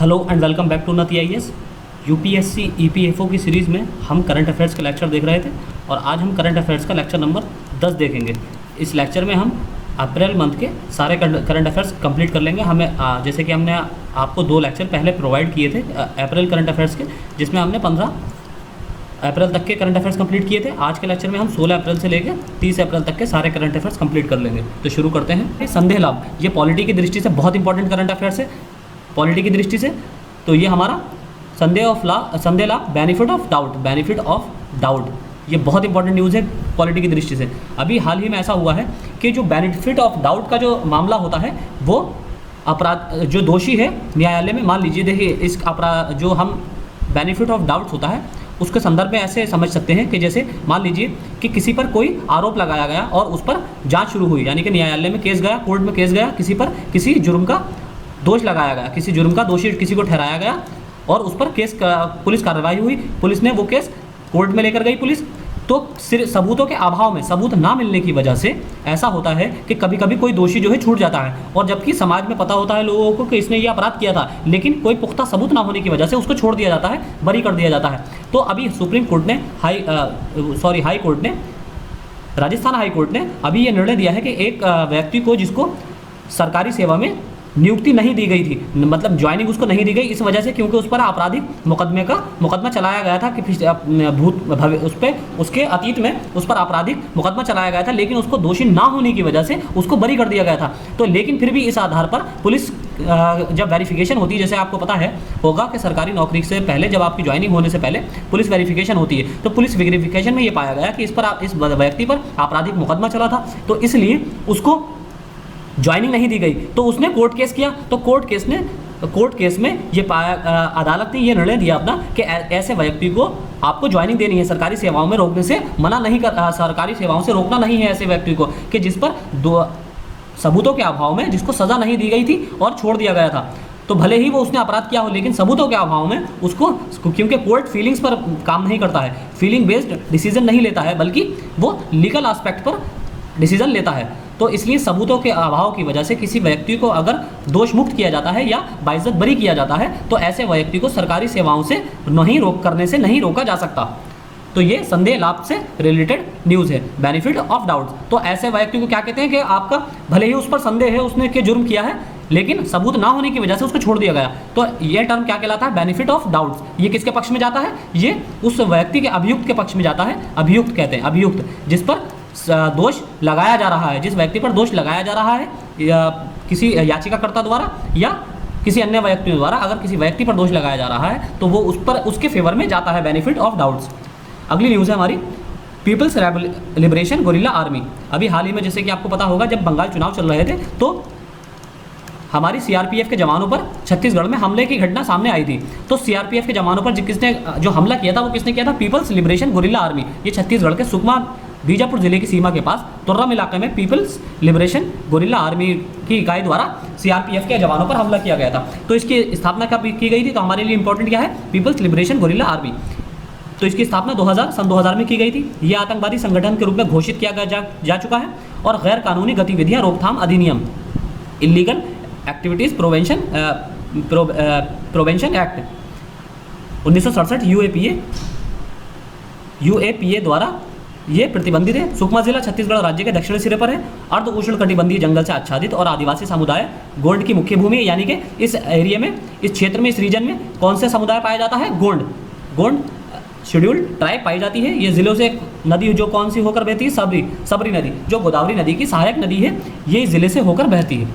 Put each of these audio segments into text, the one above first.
Hello and welcome back to नती IAS। UPSC EPFO की series में हम करंट अफेयर्स का लेक्चर देख रहे थे और आज हम करंट अफेयर्स का लेक्चर नंबर 10 देखेंगे। इस लेक्चर में हम अप्रैल मंथ के सारे करंट अफेयर्स कंप्लीट कर लेंगे। हमें जैसे कि हमने आपको 2 लेक्चर पहले प्रोवाइड किए थे अप्रैल करंट अफेयर्स के, जिसमें हमने 15 अप्रैल तक के करंट अफेयर्स कंप्लीट किए थे। आज के लेक्चर में हम 16 अप्रैल से लेकर 30 अप्रैल तक के सारे करंट अफेयर्स कंप्लीट कर लेंगे। तो शुरू करते हैं। संदेह लाभ, ये पॉलिटी की दृष्टि से बहुत इंपॉर्टेंट करंट अफेयर्स है। पॉलिटी की दृष्टि से तो ये हमारा संदेह लाभ, बेनिफिट ऑफ डाउट, ये बहुत इंपॉर्टेंट न्यूज़ है पॉलिटी की दृष्टि से। अभी हाल ही में ऐसा हुआ है कि जो बेनिफिट ऑफ डाउट का जो मामला होता है वो अपराध जो दोषी है न्यायालय में, मान लीजिए देखिए इस अपराध जो हम बेनिफिट ऑफ डाउट होता है उसके संदर्भ में ऐसे समझ सकते हैं कि जैसे मान लीजिए कि किसी पर कोई आरोप लगाया गया और उस पर जांच शुरू हुई, यानी कि न्यायालय में केस गया, कोर्ट में केस गया, किसी पर किसी जुर्म का दोष लगाया गया, किसी जुर्म का दोषी किसी को ठहराया गया और उस पर केस पुलिस कार्रवाई हुई, पुलिस ने वो केस कोर्ट में लेकर गई पुलिस। तो सिर्फ सबूतों के अभाव में, सबूत ना मिलने की वजह से ऐसा होता है कि कभी कभी कोई दोषी जो है छूट जाता है, और जबकि समाज में पता होता है लोगों को कि इसने ये अपराध किया था, लेकिन कोई पुख्ता सबूत ना होने की वजह से उसको छोड़ दिया जाता है, बरी कर दिया जाता है। तो अभी सुप्रीम कोर्ट ने हाई कोर्ट ने, राजस्थान हाई कोर्ट ने अभी ये निर्णय दिया है कि एक व्यक्ति को जिसको सरकारी सेवा में नियुक्ति नहीं दी गई थी, मतलब ज्वाइनिंग उसको नहीं दी गई इस वजह से क्योंकि उस पर आपराधिक मुकदमा चलाया गया था कि उस पर उसके अतीत में उस पर आपराधिक मुकदमा चलाया गया था, लेकिन उसको दोषी ना होने की वजह से उसको बरी कर दिया गया था। तो लेकिन फिर भी इस आधार पर पुलिस जब वेरिफिकेशन होती है, जैसे आपको पता है होगा कि सरकारी नौकरी से पहले जब आपकी ज्वाइनिंग होने से पहले पुलिस वेरिफिकेशन होती है, तो पुलिस वेरिफिकेशन में ये पाया गया कि इस व्यक्ति पर आपराधिक मुकदमा चला था, तो इसलिए उसको ज्वाइनिंग नहीं दी गई। तो उसने कोर्ट केस किया, तो कोर्ट केस में ये पाया, अदालत ने ये निर्णय दिया अपना कि ऐसे व्यक्ति को आपको ज्वाइनिंग देनी है, सरकारी सेवाओं में रोकने से मना नहीं कर, सरकारी सेवाओं से रोकना नहीं है ऐसे व्यक्ति को कि जिस पर सबूतों के अभाव में जिसको सजा नहीं दी गई थी और छोड़ दिया गया था। तो भले ही वो उसने अपराध किया हो, लेकिन सबूतों के अभाव में उसको, क्योंकि कोर्ट फीलिंग्स पर काम नहीं करता है, फीलिंग बेस्ड डिसीजन नहीं लेता है, बल्कि वो लीगल एस्पेक्ट पर डिसीजन लेता है। तो इसलिए सबूतों के अभाव की वजह से किसी व्यक्ति को अगर दोष मुक्त किया जाता है या बाइज्जत बरी किया जाता है, तो ऐसे व्यक्ति को सरकारी सेवाओं से करने से नहीं रोका जा सकता। तो ये संदेह लाभ से रिलेटेड न्यूज़ है, बेनिफिट ऑफ डाउट। तो ऐसे व्यक्ति को क्या कहते हैं कि आपका भले ही उस पर संदेह है, उसने के जुर्म किया है, लेकिन सबूत ना होने की वजह से उसको छोड़ दिया गया, तो ये टर्म क्या कहलाता है? Benefit of doubts. ये किसके पक्ष में जाता है? ये उस व्यक्ति के अभियुक्त के पक्ष में जाता है। अभियुक्त कहते हैं, अभियुक्त जिस पर दोष लगाया जा रहा है, जिस व्यक्ति पर दोष लगाया जा रहा है, या किसी याचिकाकर्ता द्वारा या किसी अन्य व्यक्ति द्वारा अगर किसी व्यक्ति पर दोष लगाया जा रहा है तो वो उस पर, उसके फेवर में जाता है बेनिफिट ऑफ डाउट्स। अगली न्यूज़ है हमारी पीपल्स लिबरेशन गोरिल्ला आर्मी। अभी हाल ही में जैसे कि आपको पता होगा, जब बंगाल चुनाव चल रहे थे तो हमारी CRPF के जवानों पर छत्तीसगढ़ में हमले की घटना सामने आई थी। तो CRPF के जवानों पर किसने जो हमला किया था वो किसने किया था? People's Liberation Guerrilla Army. ये छत्तीसगढ़ के सुकमा बीजापुर जिले की सीमा के पास तुर्रम इलाके में पीपल्स लिबरेशन गोरिल्ला आर्मी की इकाई द्वारा CRPF के जवानों पर हमला किया गया था। तो इसकी स्थापना कब की गई थी? तो हमारे लिए इंपॉर्टेंट क्या है? People's Liberation Guerrilla Army. तो इसकी स्थापना सन 2000 में की गई थी। यह आतंकवादी संगठन के रूप में घोषित किया जा चुका है और गैर कानूनी गतिविधियां रोकथाम अधिनियम, इलीगल एक्टिविटीज़ प्रोवेंशन एक्ट 1967 UAPA द्वारा ये प्रतिबंधित है। सुकमा जिला छत्तीसगढ़ राज्य के दक्षिणी सिरे पर है। अर्ध उष्णकटिबंधीय जंगल से आच्छादित और आदिवासी समुदाय गोंड की मुख्य भूमि है, यानी कि इस एरिया में, इस क्षेत्र में, इस रीजन में कौन से समुदाय पाया जाता है? गोंड शेड्यूल्ड ट्राइब पाई जाती है। ये जिलों से नदी जो कौन सी होकर बहती है? सबरी नदी, जो गोदावरी नदी की सहायक नदी है, ये जिले से होकर बहती है।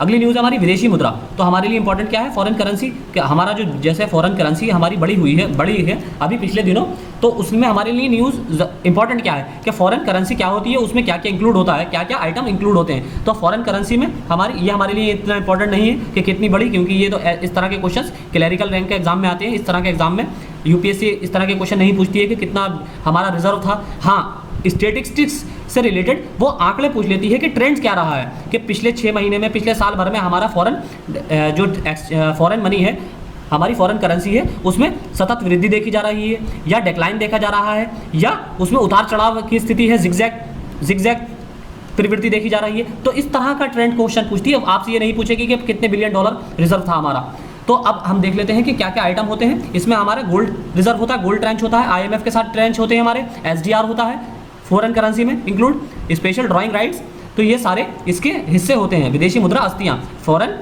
अगली न्यूज़ हमारी विदेशी मुद्रा। तो हमारे लिए इंपॉर्टेंट क्या है? Foreign currency. हमारा जो जैसे फॉरेन करेंसी हमारी बड़ी है अभी पिछले दिनों, तो उसमें हमारे लिए न्यूज़ इंपॉर्टेंट क्या है कि फॉरेन करेंसी क्या होती है, उसमें क्या क्या इंक्लूड होता है, क्या क्या आइटम इंक्लूड होते हैं। तो फॉरेन करेंसी में हमारे लिए इतना इंपॉर्टेंट नहीं है कि कितनी बड़ी, क्योंकि ये तो इस तरह के क्वेश्चन क्लैरिकल रैंक के एग्जाम में आते हैं। इस तरह के एग्जाम में UPSC इस तरह के क्वेश्चन नहीं पूछती है कि कितना हमारा रिजर्व था। हाँ, स्टेटिस्टिक्स से रिलेटेड वो आंकड़े पूछ लेती है कि ट्रेंड्स क्या रहा है, कि पिछले 6 महीने में, पिछले साल भर में हमारा फॉरेन मनी है, हमारी फॉरेन करेंसी है, उसमें सतत वृद्धि देखी जा रही है या डिक्लाइन देखा जा रहा है, या उसमें उतार चढ़ाव की स्थिति है, जिगजैग प्रवृत्ति देखी जा रही है। तो इस तरह का ट्रेंड क्वेश्चन पूछती है। आपसे ये नहीं पूछेगी कि कितने $1 बिलियन रिजर्व था हमारा। तो अब हम देख लेते हैं कि क्या क्या आइटम होते हैं। इसमें हमारा गोल्ड रिजर्व होता है, गोल्ड ट्रेंच होता है, आईएमएफ के साथ ट्रेंच होते हैं हमारे, एसडीआर होता है फॉरेन करेंसी में इंक्लूड, स्पेशल ड्राइंग राइट्स, तो ये सारे इसके हिस्से होते हैं। विदेशी मुद्रा अस्थियां, foreign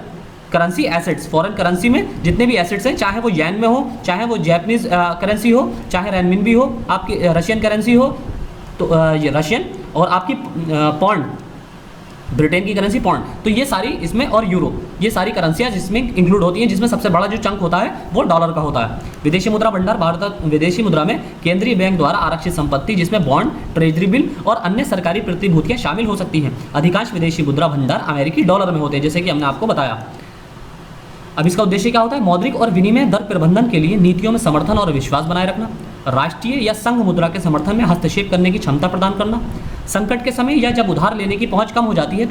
currency assets, foreign currency में जितने भी एसेट्स हैं, चाहे वो येन में हो, चाहे वो जैपनीज करेंसी हो, चाहे रेनमिन हो, आपकी रशियन करेंसी हो, तो ये रशियन, और आपकी पौंड, ब्रिटेन की करेंसी पौंड, तो ये सारी इसमें, और यूरो, ये सारी करेंसियाँ जिसमें इंक्लूड होती हैं, जिसमें सबसे बड़ा जो चंक होता है वो डॉलर का होता है। विदेशी मुद्रा भंडार, भारत विदेशी मुद्रा में केंद्रीय बैंक द्वारा आरक्षित संपत्ति जिसमें बॉन्ड, ट्रेजरी बिल और अन्य सरकारी प्रतिभूतियां शामिल हो सकती हैं। अधिकांश विदेशी मुद्रा भंडार अमेरिकी डॉलर में होते हैं, जैसे कि हमने आपको बताया। अब इसका उद्देश्य क्या होता है? मौद्रिक और विनिमय दर प्रबंधन के लिए नीतियों में समर्थन और विश्वास बनाए रखना, राष्ट्रीय या संघ मुद्रा के समर्थन में हस्तक्षेप करने की क्षमता प्रदान करना, संकट के समय या जब उधार लेने की पहुंच कम हो जाती है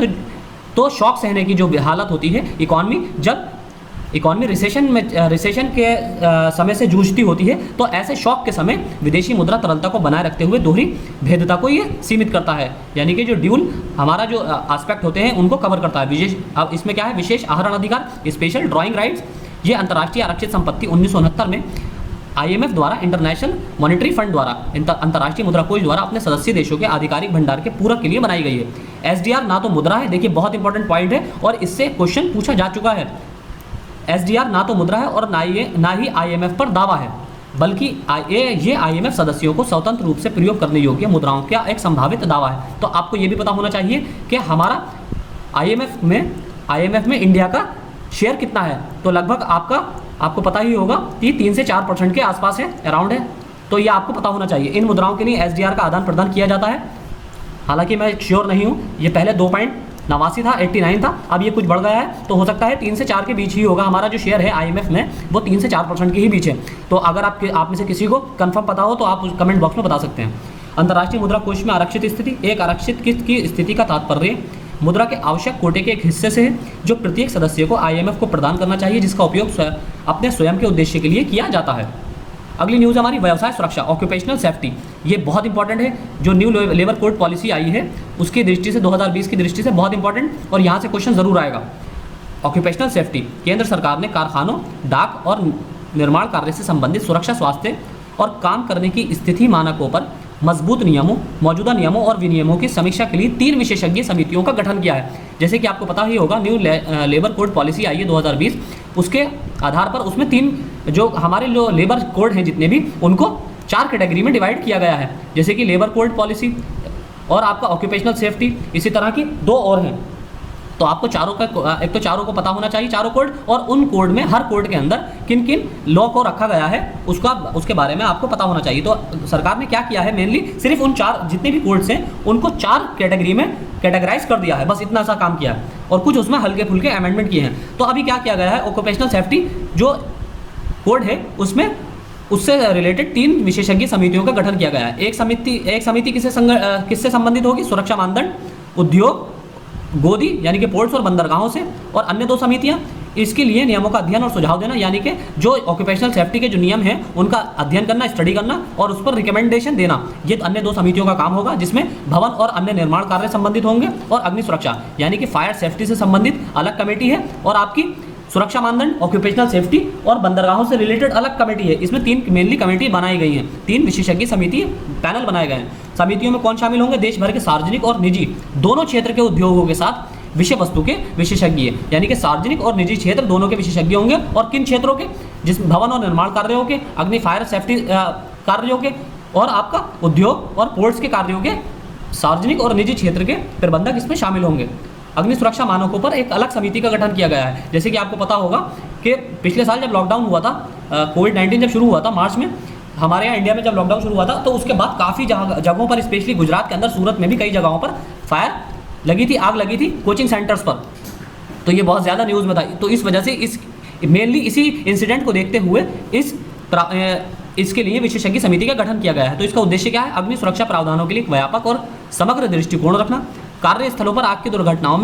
तो शॉक सहने की जो हालत होती है, इकॉनमी रिसेशन के समय से जूझती होती है, तो ऐसे शॉक के समय विदेशी मुद्रा तरलता को बनाए रखते हुए दोहरी भेद्यता को ये सीमित करता है, यानी कि जो ड्यूल हमारा जो एस्पेक्ट होते हैं उनको कवर करता है। विशेष, अब इसमें क्या है? विशेष आहरण अधिकार, स्पेशल ड्राइंग राइट्स, ये अंतर्राष्ट्रीय आरक्षित संपत्ति 1969 में आईएमएफ द्वारा, इंटरनेशनल मॉनिटरी फंड द्वारा, अंतर्राष्ट्रीय मुद्रा कोष द्वारा अपने सदस्य देशों के आधिकारिक भंडार के पूरक के लिए बनाई गई है। एसडीआर ना तो मुद्रा है, देखिए बहुत इंपॉर्टेंट पॉइंट है और इससे क्वेश्चन पूछा जा चुका है। एसडीआर ना तो मुद्रा है और ना ही आईएमएफ पर दावा है, बल्कि ये आईएमएफ सदस्यों को स्वतंत्र रूप से प्रयोग करने योग्य मुद्राओं का एक संभावित दावा है। तो आपको ये भी पता होना चाहिए कि हमारा आईएमएफ में इंडिया का शेयर कितना है, तो लगभग आपको पता ही होगा कि 3 से 4% के आसपास है, अराउंड है, तो ये आपको पता होना चाहिए। इन मुद्राओं के लिए एसडीआर का आदान प्रदान किया जाता है, हालांकि मैं श्योर नहीं हूँ, ये पहले 2.89 था, 89 था, अब ये कुछ बढ़ गया है, तो हो सकता है 3 से 4 के बीच ही होगा। हमारा जो शेयर है आईएमएफ में वो 3 से 4% के ही बीच है। तो अगर आप में से किसी को कंफर्म पता हो तो आप कमेंट बॉक्स में बता सकते हैं। अंतर्राष्ट्रीय मुद्रा कोष में आरक्षित स्थिति, एक आरक्षित किस्त की स्थिति का तात्पर्य मुद्रा के आवश्यक कोटे के एक हिस्से से है जो प्रत्येक सदस्य को आईएमएफ को प्रदान करना चाहिए, जिसका उपयोग अपने स्वयं के उद्देश्य के लिए किया जाता है। अगली न्यूज़ हमारी व्यवसाय सुरक्षा, ऑक्यूपेशनल सेफ्टी, ये बहुत इंपॉर्टेंट है। जो न्यू लेबर कोड पॉलिसी आई है उसकी दृष्टि से 2020 की दृष्टि से बहुत इंपॉर्टेंट, और यहाँ से क्वेश्चन जरूर आएगा। ऑक्यूपेशनल सेफ्टी, केंद्र सरकार ने कारखानों, डाक और निर्माण कार्य से संबंधित सुरक्षा, स्वास्थ्य और काम करने की स्थिति मानकों पर मजबूत नियमों, मौजूदा नियमों और विनियमों की समीक्षा के लिए 3 विशेषज्ञ समितियों का गठन किया है। जैसे कि आपको पता ही होगा, न्यू लेबर कोड पॉलिसी आई है 2020, उसके आधार पर उसमें 3 जो हमारे लेबर कोड हैं जितने भी, उनको 4 कैटेगरी में डिवाइड किया गया है, जैसे कि लेबर कोड पॉलिसी और आपका ऑक्यूपेशनल सेफ्टी, इसी तरह की 2 और हैं। तो आपको चारों को पता होना चाहिए, चारों कोड, और उन कोड में, हर कोड के अंदर किन किन लॉ को रखा गया है उसके बारे में आपको पता होना चाहिए। तो सरकार ने क्या किया है, मेनली सिर्फ उन 4 जितने भी कोड्स हैं उनको 4 कैटेगरी में कैटेगराइज कर दिया है, बस इतना सा काम किया है, और कुछ उसमें हल्के फुल्के अमेंडमेंट किए हैं। तो अभी क्या किया गया है, ऑक्यूपेशनल सेफ्टी जो कोड है उसमें उससे रिलेटेड 3 विशेषज्ञ समितियों का गठन किया गया है। एक समिति किससे संबंधित होगी? सुरक्षा मानदंड, उद्योग, गोदी यानी कि पोर्ट्स और बंदरगाहों से, और अन्य 2 समितियां इसके लिए नियमों का अध्ययन और सुझाव देना, यानी कि जो ऑक्यूपेशनल सेफ्टी के जो नियम हैं उनका अध्ययन करना, स्टडी करना और उस पर रिकमेंडेशन देना, ये अन्य 2 समितियों का काम होगा, जिसमें भवन और अन्य निर्माण कार्य संबंधित होंगे, और अग्नि सुरक्षा यानी कि फायर सेफ्टी से संबंधित अलग कमेटी है, और आपकी सुरक्षा मानदंड, ऑक्यूपेशनल सेफ्टी और बंदरगाहों से रिलेटेड अलग कमेटी है। इसमें 3 मेनली कमेटी बनाई गई हैं, 3 विशेषज्ञ समिति पैनल बनाए गए हैं। समितियों में कौन शामिल होंगे? देश भर के सार्वजनिक और निजी दोनों क्षेत्र के उद्योगों के साथ विषय वस्तु के विशेषज्ञ, यानी कि सार्वजनिक और निजी क्षेत्र दोनों के विशेषज्ञ होंगे। और किन क्षेत्रों के? जिसमें भवन और निर्माण कार्यों के, अग्नि फायर सेफ्टी कार्यों के, और आपका उद्योग और पोर्ट्स के कार्यों के सार्वजनिक और निजी क्षेत्र के प्रबंधक इसमें शामिल होंगे। अग्नि सुरक्षा मानकों पर एक अलग समिति का गठन किया गया है। जैसे कि आपको पता होगा कि पिछले साल जब लॉकडाउन हुआ था, कोविड-19 जब शुरू हुआ था मार्च में, हमारे यहाँ इंडिया में जब लॉकडाउन शुरू हुआ था, तो उसके बाद काफ़ी जगहों पर, स्पेशली गुजरात के अंदर, सूरत में भी कई जगहों पर फायर लगी थी, आग लगी थी कोचिंग सेंटर्स पर। तो ये बहुत ज़्यादा न्यूज़ में था। तो इस वजह से मेनली इसी इंसिडेंट को देखते हुए इसके लिए विशेषज्ञ समिति का गठन किया गया है। तो इसका उद्देश्य क्या है? अग्नि सुरक्षा प्रावधानों के लिए एक व्यापक और समग्र दृष्टिकोण रखना, कार्यस्थलों पर आग की दुर्घटनाओं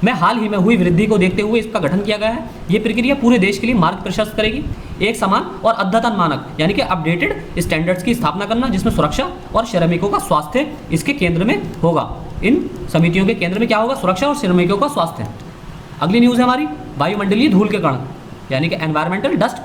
में हाल ही में हुई वृद्धि को देखते हुए इसका गठन किया गया है। ये प्रक्रिया पूरे देश के लिए मार्ग प्रशस्त करेगी। एक समान और अद्यतन मानक यानी कि अपडेटेड स्टैंडर्ड्स की स्थापना करना, जिसमें सुरक्षा और श्रमिकों का स्वास्थ्य इसके केंद्र में होगा। इन समितियों के केंद्र में क्या होगा? सुरक्षा और श्रमिकों का स्वास्थ्य। अगली न्यूज़ है हमारी वायुमंडलीय धूल के कण, यानी कि एनवायरमेंटल डस्ट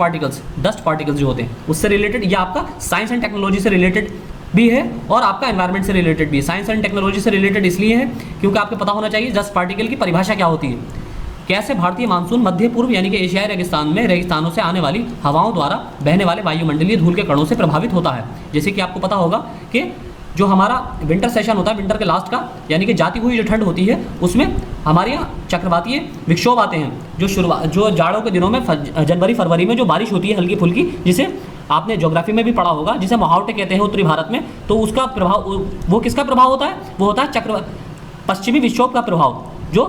पार्टिकल्स जो होते हैं उससे रिलेटेड, या आपका साइंस एंड टेक्नोलॉजी से रिलेटेड भी है और आपका एनवायरमेंट से रिलेटेड भी है। साइंस एंड टेक्नोलॉजी से रिलेटेड इसलिए है क्योंकि आपको पता होना चाहिए डस्ट पार्टिकल की परिभाषा क्या होती है। कैसे भारतीय मानसून मध्य पूर्व यानी कि एशियाई रेगिस्तान में रेगिस्तानों से आने वाली हवाओं द्वारा बहने वाले वायुमंडलीय धूल के कणों से प्रभावित होता है। जैसे कि आपको पता होगा कि जो हमारा विंटर सेशन होता है, विंटर के लास्ट का, यानी कि जाती हुई जो ठंड होती है उसमें हमारे यहाँ चक्रवातीय विक्षोभ आते हैं, जो जाड़ों के दिनों में जनवरी फरवरी में जो बारिश होती है हल्की फुल्की, जिसे आपने ज्योग्राफी में भी पढ़ा होगा, जिसे महावटे कहते हैं उत्तरी भारत में, तो उसका प्रभाव, वो किसका प्रभाव होता है? वो होता है पश्चिमी विक्षोभ का प्रभाव जो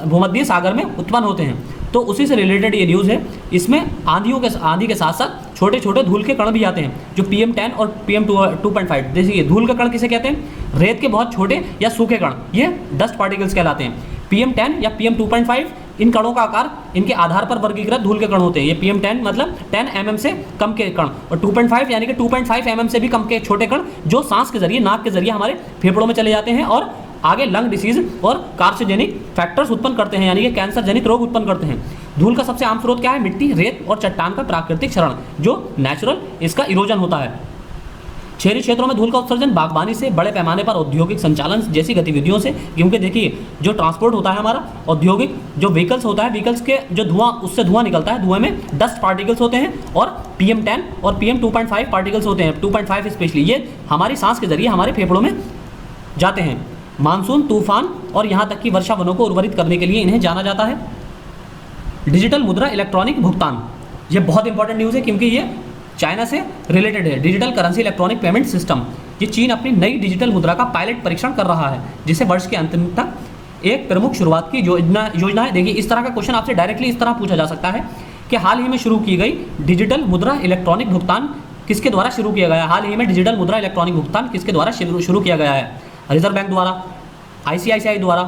भूमध्य सागर में उत्पन्न होते हैं। तो उसी से रिलेटेड ये न्यूज़ है। इसमें आंधी के साथ साथ छोटे छोटे धूल के कण भी आते हैं, जो PM10 और PM2.5। देखिए धूल के कण किसे कहते हैं? रेत के बहुत छोटे या सूखे कण, ये डस्ट पार्टिकल्स कहलाते हैं। PM10 या PM2.5 इन कणों का आकार इनके आधार पर वर्गीकृत धूल के कण होते हैं। ये PM10 मतलब 10 mm से कम के कण, और 2.5 यानी कि 2.5 mm से भी कम के छोटे कण, जो सांस के जरिए, नाक के जरिए हमारे फेफड़ों में चले जाते हैं और आगे लंग डिसीज और कार्सिनोजेनिक फैक्टर्स उत्पन्न करते हैं, यानी कि कैंसर जनित रोग उत्पन्न करते हैं। धूल का सबसे आम स्रोत क्या है? मिट्टी, रेत और चट्टान का प्राकृतिक क्षरण, जो नेचुरल इसका इरोजन होता है। शहरी क्षेत्रों में धूल का उत्सर्जन बागवानी से, बड़े पैमाने पर औद्योगिक संचालन जैसी गतिविधियों से, क्योंकि देखिए जो ट्रांसपोर्ट होता है हमारा, औद्योगिक जो व्हीकल्स होता है, व्हीकल्स के जो धुआं, उससे धुआं निकलता है, धुएं में डस्ट पार्टिकल्स होते हैं और PM10 और PM2.5 पार्टिकल्स होते हैं। 2.5 स्पेशली ये हमारी सांस के जरिए हमारे फेफड़ों में जाते हैं। मानसून, तूफान और यहाँ तक कि वर्षा वनों को उर्वरित करने के लिए इन्हें जाना जाता है। डिजिटल मुद्रा इलेक्ट्रॉनिक भुगतान, ये बहुत इंपॉर्टेंट न्यूज़ है क्योंकि ये चाइना से रिलेटेड है। Digital currency electronic payment system, ये चीन अपनी नई डिजिटल मुद्रा का पायलट परीक्षण कर रहा है, जिसे वर्ष के अंत तक एक प्रमुख शुरुआत की योजना है। देखिए इस तरह का क्वेश्चन आपसे डायरेक्टली इस तरह पूछा जा सकता है कि हाल ही में शुरू की गई डिजिटल मुद्रा इलेक्ट्रॉनिक भुगतान किसके द्वारा शुरू किया गया है? हाल ही में डिजिटल मुद्रा इलेक्ट्रॉनिक भुगतान किसके द्वारा शुरू किया गया है? रिजर्व बैंक द्वारा, ICICI द्वारा,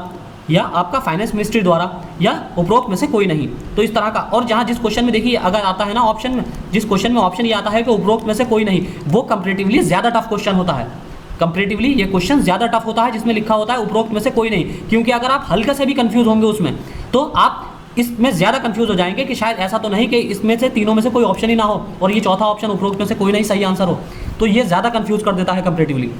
या आपका फाइनेंस मिनिस्ट्री द्वारा, या उपरोक्त में से कोई नहीं। तो इस तरह का, और जहाँ जिस क्वेश्चन में देखिए अगर आता है ना ऑप्शन में, जिस क्वेश्चन में ऑप्शन ये आता है कि उपरोक्त में से कोई नहीं, वो कंपैरेटिवली ज़्यादा टफ क्वेश्चन होता है। कंपैरेटिवली ये क्वेश्चन ज़्यादा टफ होता है जिसमें लिखा होता है उपरोक्त में से कोई नहीं, क्योंकि अगर आप हल्का से भी कंफ्यूज होंगे उसमें, तो आप इसमें ज़्यादा कंफ्यूज हो जाएंगे कि शायद ऐसा तो नहीं कि इसमें से तीनों में से कोई ऑप्शन ही ना हो और ये चौथा ऑप्शन उपरोक्त में से कोई नहीं सही आंसर हो, तो ये ज़्यादा कंफ्यूज कर देता है कंपैरेटिवली।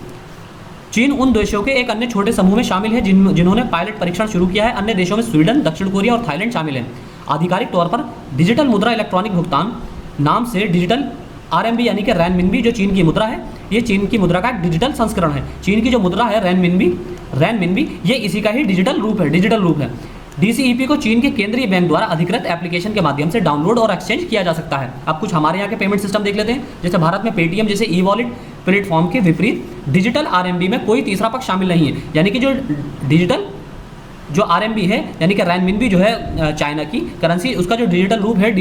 चीन उन देशों के एक अन्य छोटे समूह में शामिल है जिन्होंने पायलट परीक्षण शुरू किया है। अन्य देशों में स्वीडन, दक्षिण कोरिया और थाईलैंड शामिल हैं। आधिकारिक तौर पर डिजिटल मुद्रा इलेक्ट्रॉनिक भुगतान नाम से डिजिटल RMB यानी कि रैनमिनबी, जो चीन की मुद्रा है, ये चीन की मुद्रा का एक डिजिटल संस्करण है। चीन की जो मुद्रा है रैनमिनबी, ये इसी का ही डिजिटल रूप है। DCEP को चीन के केंद्रीय बैंक द्वारा अधिकृत एप्लीकेशन के माध्यम से डाउनलोड और एक्सचेंज किया जा सकता है। अब कुछ हमारे यहाँ के पेमेंट सिस्टम देख लेते हैं। जैसे भारत में पेटीएम जैसे ई-वॉलेट प्लेटफॉर्म के विपरीत डिजिटल RMB में कोई तीसरा पक्ष शामिल नहीं है, यानी कि जो डिजिटल जो RMB है यानी कि रैनमिनबी जो है चाइना की करेंसी, उसका जो डिजिटल रूप है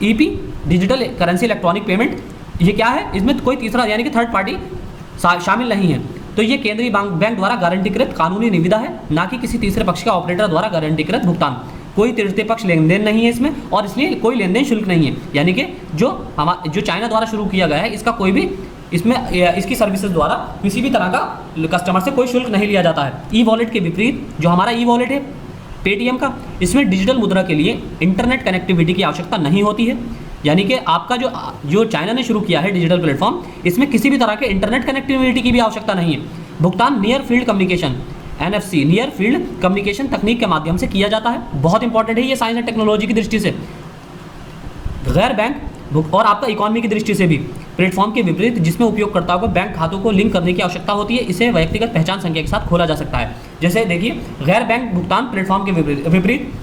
DCEP digital currency electronic payment, ये क्या है? इसमें कोई तीसरा यानी कि थर्ड पार्टी शामिल नहीं है। तो ये केंद्रीय बैंक द्वारा गारंटीकृत कानूनी निविदा है, ना कि किसी तीसरे पक्ष का ऑपरेटर द्वारा गारंटीकृत भुगतान। कोई तृतीय पक्ष लेन देन नहीं है इसमें, और इसलिए कोई लेन देन शुल्क नहीं है। यानी कि जो चाइना द्वारा शुरू किया गया है, इसका कोई भी इसमें इसकी सर्विसेज द्वारा किसी भी तरह का कस्टमर से कोई शुल्क नहीं लिया जाता है। ई-वॉलेट के विपरीत जो हमारा ई-वॉलेट है पेटीएम का, इसमें डिजिटल मुद्रा के लिए इंटरनेट कनेक्टिविटी की आवश्यकता नहीं होती है। यानी कि आपका जो चाइना ने शुरू किया है डिजिटल प्लेटफॉर्म, इसमें किसी भी तरह के इंटरनेट कनेक्टिविटी की भी आवश्यकता नहीं है। भुगतान near field communication NFC near field communication तकनीक के माध्यम से किया जाता है। बहुत इंपॉर्टेंट है ये साइंस एंड टेक्नोलॉजी की दृष्टि से, गैर बैंक और आपका इकोनॉमी की दृष्टि से भी। प्लेटफॉर्म के विपरीत जिसमें उपयोगकर्ताओं को बैंक खातों को लिंक करने की आवश्यकता होती है, इसे व्यक्तिगत पहचान संख्या के साथ खोला जा सकता है। जैसे देखिए गैर बैंक भुगतान प्लेटफॉर्म के विपरीत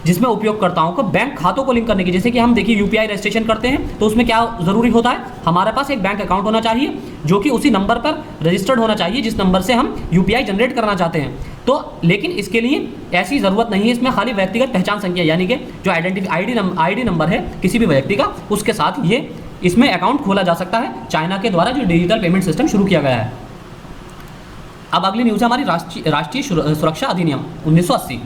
जिसमें उपयोगकर्ताओं को बैंक खातों को लिंक करने की, जैसे कि हम देखिए UPI रजिस्ट्रेशन करते हैं तो उसमें क्या ज़रूरी होता है? हमारे पास एक बैंक अकाउंट होना चाहिए जो कि उसी नंबर पर रजिस्टर्ड होना चाहिए जिस नंबर से हम UPI जनरेट करना चाहते हैं। तो लेकिन इसके लिए ऐसी ज़रूरत नहीं है, इसमें खाली व्यक्तिगत पहचान संख्या यानी कि जो आईडी नंबर है किसी भी व्यक्ति का, उसके साथ ये इसमें अकाउंट खोला जा सकता है। चाइना के द्वारा जो डिजिटल पेमेंट सिस्टम शुरू किया गया है। अब अगली न्यूज़ है हमारी राष्ट्रीय सुरक्षा अधिनियम 1980।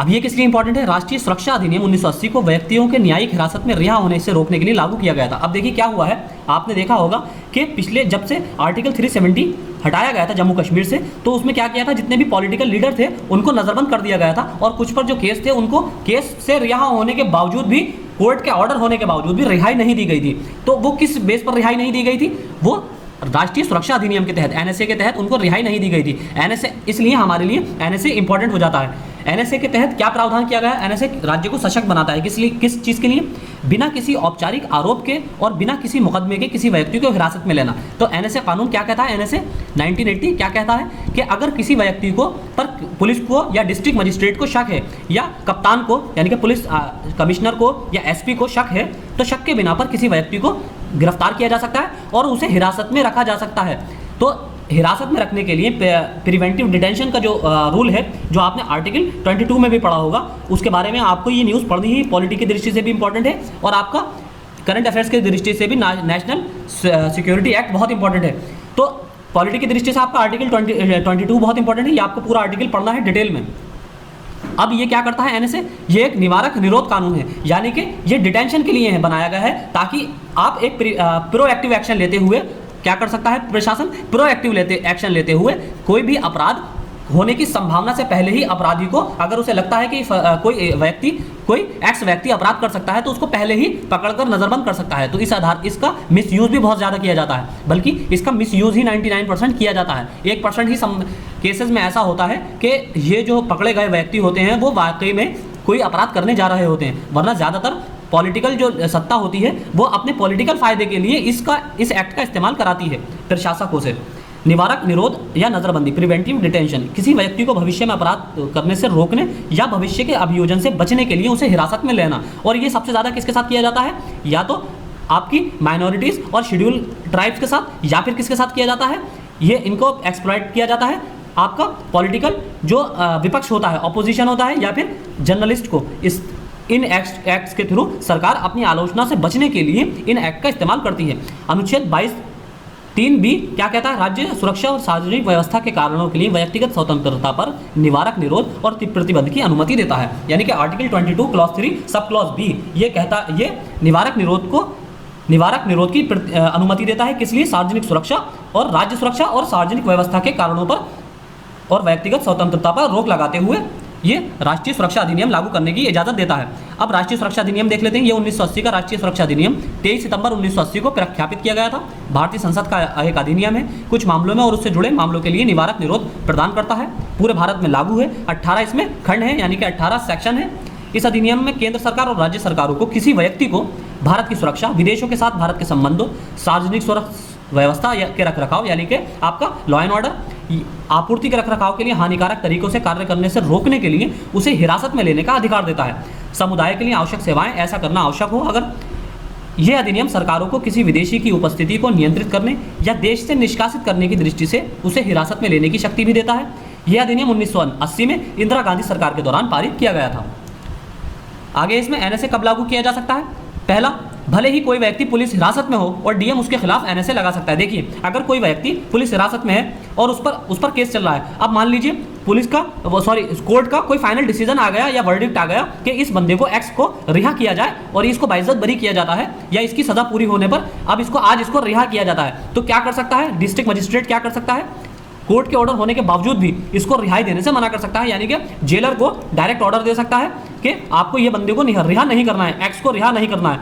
अब ये किस लिए इंपॉर्टेंट है? राष्ट्रीय सुरक्षा अधिनियम 1980 को व्यक्तियों के न्यायिक हिरासत में रिहा होने से रोकने के लिए लागू किया गया था। अब देखिए क्या हुआ है, आपने देखा होगा कि पिछले जब से आर्टिकल 370 हटाया गया था जम्मू कश्मीर से, तो उसमें क्या किया था, जितने भी पॉलिटिकल लीडर थे उनको नजरबंद कर दिया गया था, और कुछ पर जो केस थे उनको केस से रिहा होने के बावजूद भी, कोर्ट के ऑर्डर होने के बावजूद भी रिहाई नहीं दी गई थी। तो वो किस बेस पर रिहाई नहीं दी गई थी? वो राष्ट्रीय सुरक्षा अधिनियम के तहत, एनएसए के तहत उनको रिहाई नहीं दी गई थी। एनएसए, इसलिए हमारे लिए एनएसए इंपॉर्टेंट हो जाता है। एनएसए के तहत क्या प्रावधान किया गया है? एनएसए राज्य को सशक्त बनाता है। किस चीज़ के लिए? बिना किसी औपचारिक आरोप के और बिना किसी मुकदमे के किसी व्यक्ति को हिरासत में लेना। तो एनएसए कानून क्या कहता है? एनएसए 1980 क्या कहता है कि अगर किसी व्यक्ति को पर पुलिस को या डिस्ट्रिक्ट मजिस्ट्रेट को शक है, या कप्तान को यानी कि पुलिस कमिश्नर को या एसपी को शक है, तो शक के बिना पर किसी व्यक्ति को गिरफ्तार किया जा सकता है और उसे हिरासत में रखा जा सकता है। तो हिरासत में रखने के लिए प्रिवेंटिव डिटेंशन का जो रूल है, जो आपने आर्टिकल 22 में भी पढ़ा होगा, उसके बारे में आपको ये न्यूज़ पढ़नी ही पॉलिटी की दृष्टि से भी इंपॉर्टेंट है, और आपका करंट अफेयर्स की दृष्टि से भी नेशनल सिक्योरिटी एक्ट बहुत इंपॉर्टेंट है। तो पॉलिटी की दृष्टि से आपका आर्टिकल 22 बहुत इंपॉर्टेंट है, ये आपको पूरा आर्टिकल पढ़ना है डिटेल में। अब ये क्या करता है एनएसए? ये एक निवारक निरोध कानून है, यानी कि ये डिटेंशन के लिए बनाया गया है, ताकि आप एक प्रोएक्टिव एक्शन लेते हुए क्या कर सकता है प्रशासन? प्रोएक्टिव एक्शन लेते हुए कोई भी अपराध होने की संभावना से पहले ही अपराधी को, अगर उसे लगता है कि कोई एक्स व्यक्ति अपराध कर सकता है, तो उसको पहले ही पकड़कर नजरबंद कर सकता है। तो इस आधार इसका मिसयूज भी बहुत ज़्यादा किया जाता है, बल्कि इसका मिसयूज ही 99% किया जाता है। 1% ही केसेस में ऐसा होता है कि ये जो पकड़े गए व्यक्ति होते हैं वो वाकई में कोई अपराध करने जा रहे होते हैं, वरना ज़्यादातर पॉलिटिकल जो सत्ता होती है वो अपने पॉलिटिकल फायदे के लिए इस एक्ट का इस्तेमाल कराती है प्रशासकों से। निवारक निरोध या नजरबंदी, प्रिवेंटिव डिटेंशन, किसी व्यक्ति को भविष्य में अपराध करने से रोकने या भविष्य के अभियोजन से बचने के लिए उसे हिरासत में लेना। और ये सबसे ज़्यादा किसके साथ किया जाता है? या तो आपकी माइनॉरिटीज़ और शेड्यूल ट्राइब्स के साथ, या फिर किसके साथ किया जाता है? ये इनको एक्सप्लॉइट किया जाता है आपका पॉलिटिकल जो विपक्ष होता है, ऑपोजिशन होता है, या फिर जर्नलिस्ट को। इन एक्ट्स के थ्रू सरकार अपनी आलोचना से बचने के लिए इन एक्ट का इस्तेमाल करती है। अनुच्छेद 22(3)(b) क्या कहता है? राज्य सुरक्षा और सार्वजनिक व्यवस्था के कारणों के लिए व्यक्तिगत स्वतंत्रता पर निवारक निरोध और प्रतिबंध की अनुमति देता है। यानी कि article 22 clause 3 sub clause B ये कहता, ये निवारक निरोध की अनुमति देता है। किस लिए? सार्वजनिक सुरक्षा और राज्य सुरक्षा और सार्वजनिक व्यवस्था के कारणों पर और व्यक्तिगत स्वतंत्रता पर रोक लगाते हुए ये राष्ट्रीय सुरक्षा अधिनियम लागू करने की इजाज़त देता है। अब राष्ट्रीय सुरक्षा अधिनियम देख लेते हैं। ये 1980 का राष्ट्रीय सुरक्षा अधिनियम 23 सितंबर 1980 को प्रख्यापित किया गया था। भारतीय संसद का एक अधिनियम है, कुछ मामलों में और उससे जुड़े मामलों के लिए निवारक निरोध प्रदान करता है। पूरे भारत में लागू है। 18 इसमें खंड है, यानी कि 18 सेक्शन है। इस अधिनियम में केंद्र सरकार और राज्य सरकारों को किसी व्यक्ति को भारत की सुरक्षा, विदेशों के साथ भारत के संबंधों, सार्वजनिक सुरक्षा व्यवस्था के रखरखाव यानी कि आपका लॉ एंड ऑर्डर, आपूर्ति के रखरखाव के लिए हानिकारक तरीकों से कार्य करने से रोकने के लिए उसे हिरासत में लेने का अधिकार देता है। समुदाय के लिए आवश्यक सेवाएं ऐसा करना आवश्यक हो अगर यह अधिनियम सरकारों को किसी विदेशी की उपस्थिति को नियंत्रित करने या देश से निष्कासित करने की दृष्टि से उसे हिरासत में लेने की शक्ति भी देता है। यह अधिनियम 1980 में इंदिरा गांधी सरकार के दौरान पारित किया गया था। आगे इसमें एनएसए कब लागू किया जा सकता है? पहला, भले ही कोई व्यक्ति पुलिस हिरासत में हो और डीएम उसके खिलाफ एनएसए लगा सकता है। देखिए, अगर कोई व्यक्ति पुलिस हिरासत में है और उस पर केस चल रहा है, अब मान लीजिए पुलिस का कोर्ट का कोई फाइनल डिसीजन आ गया या वर्डिक्ट आ गया कि इस बंदे को एक्स को रिहा किया जाए और इसको बाइज्जत बरी किया जाता है, या इसकी सजा पूरी होने पर अब आज इसको रिहा किया जाता है, तो क्या कर सकता है डिस्ट्रिक्ट मजिस्ट्रेट? क्या कर सकता है? कोर्ट के ऑर्डर होने के बावजूद भी इसको रिहाई देने से मना कर सकता है, यानी कि जेलर को डायरेक्ट ऑर्डर दे सकता है कि आपको ये बंदे को रिहा नहीं करना है, एक्स को रिहा नहीं करना है,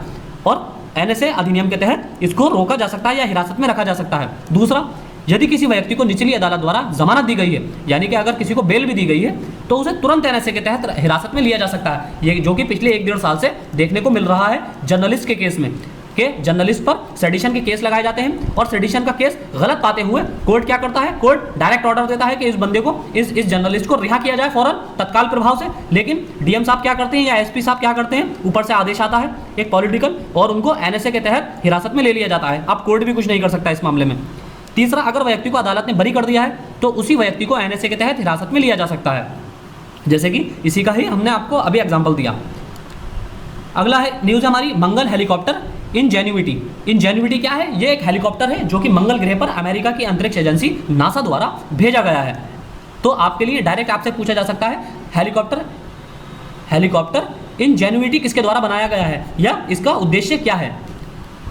और एनएसए अधिनियम के तहत इसको रोका जा सकता है या हिरासत में रखा जा सकता है। दूसरा, यदि किसी व्यक्ति को निचली अदालत द्वारा जमानत दी गई है, यानी कि अगर किसी को बेल भी दी गई है, तो उसे तुरंत एनएसए के तहत हिरासत में लिया जा सकता है। ये जो कि पिछले 1-1.5 साल से देखने को मिल रहा है जर्नलिस्ट के केस में, कि जर्नलिस्ट पर सेडिशन के केस लगाए जाते हैं और सेडिशन का केस गलत पाते हुए कोर्ट क्या करता है? कोर्ट डायरेक्ट ऑर्डर देता है कि इस बंदे को, इस जर्नलिस्ट को रिहा किया जाए फौरन, तत्काल प्रभाव से। लेकिन डीएम साहब क्या करते हैं या एसपी साहब क्या करते हैं? ऊपर से आदेश आता है एक पॉलिटिकल, और उनको एनएसए के तहत हिरासत में ले लिया जाता है। अब कोर्ट भी कुछ नहीं कर सकता इस मामले में। तीसरा, अगर व्यक्ति को अदालत ने बरी कर दिया है तो उसी व्यक्ति को एनएसए के तहत हिरासत में लिया जा सकता है, जैसे कि इसी का ही हमने आपको अभी एग्जाम्पल दिया। अगला है न्यूज़ हमारी, मंगल हेलीकॉप्टर इंजेन्युइटी क्या है? ये एक हेलीकॉप्टर है जो कि मंगल ग्रह पर अमेरिका की अंतरिक्ष एजेंसी नासा द्वारा भेजा गया है। तो आपके लिए डायरेक्ट आपसे पूछा जा सकता है हेलीकॉप्टर हेलीकॉप्टर इंजेन्युइटी किसके द्वारा बनाया गया है या इसका उद्देश्य क्या है।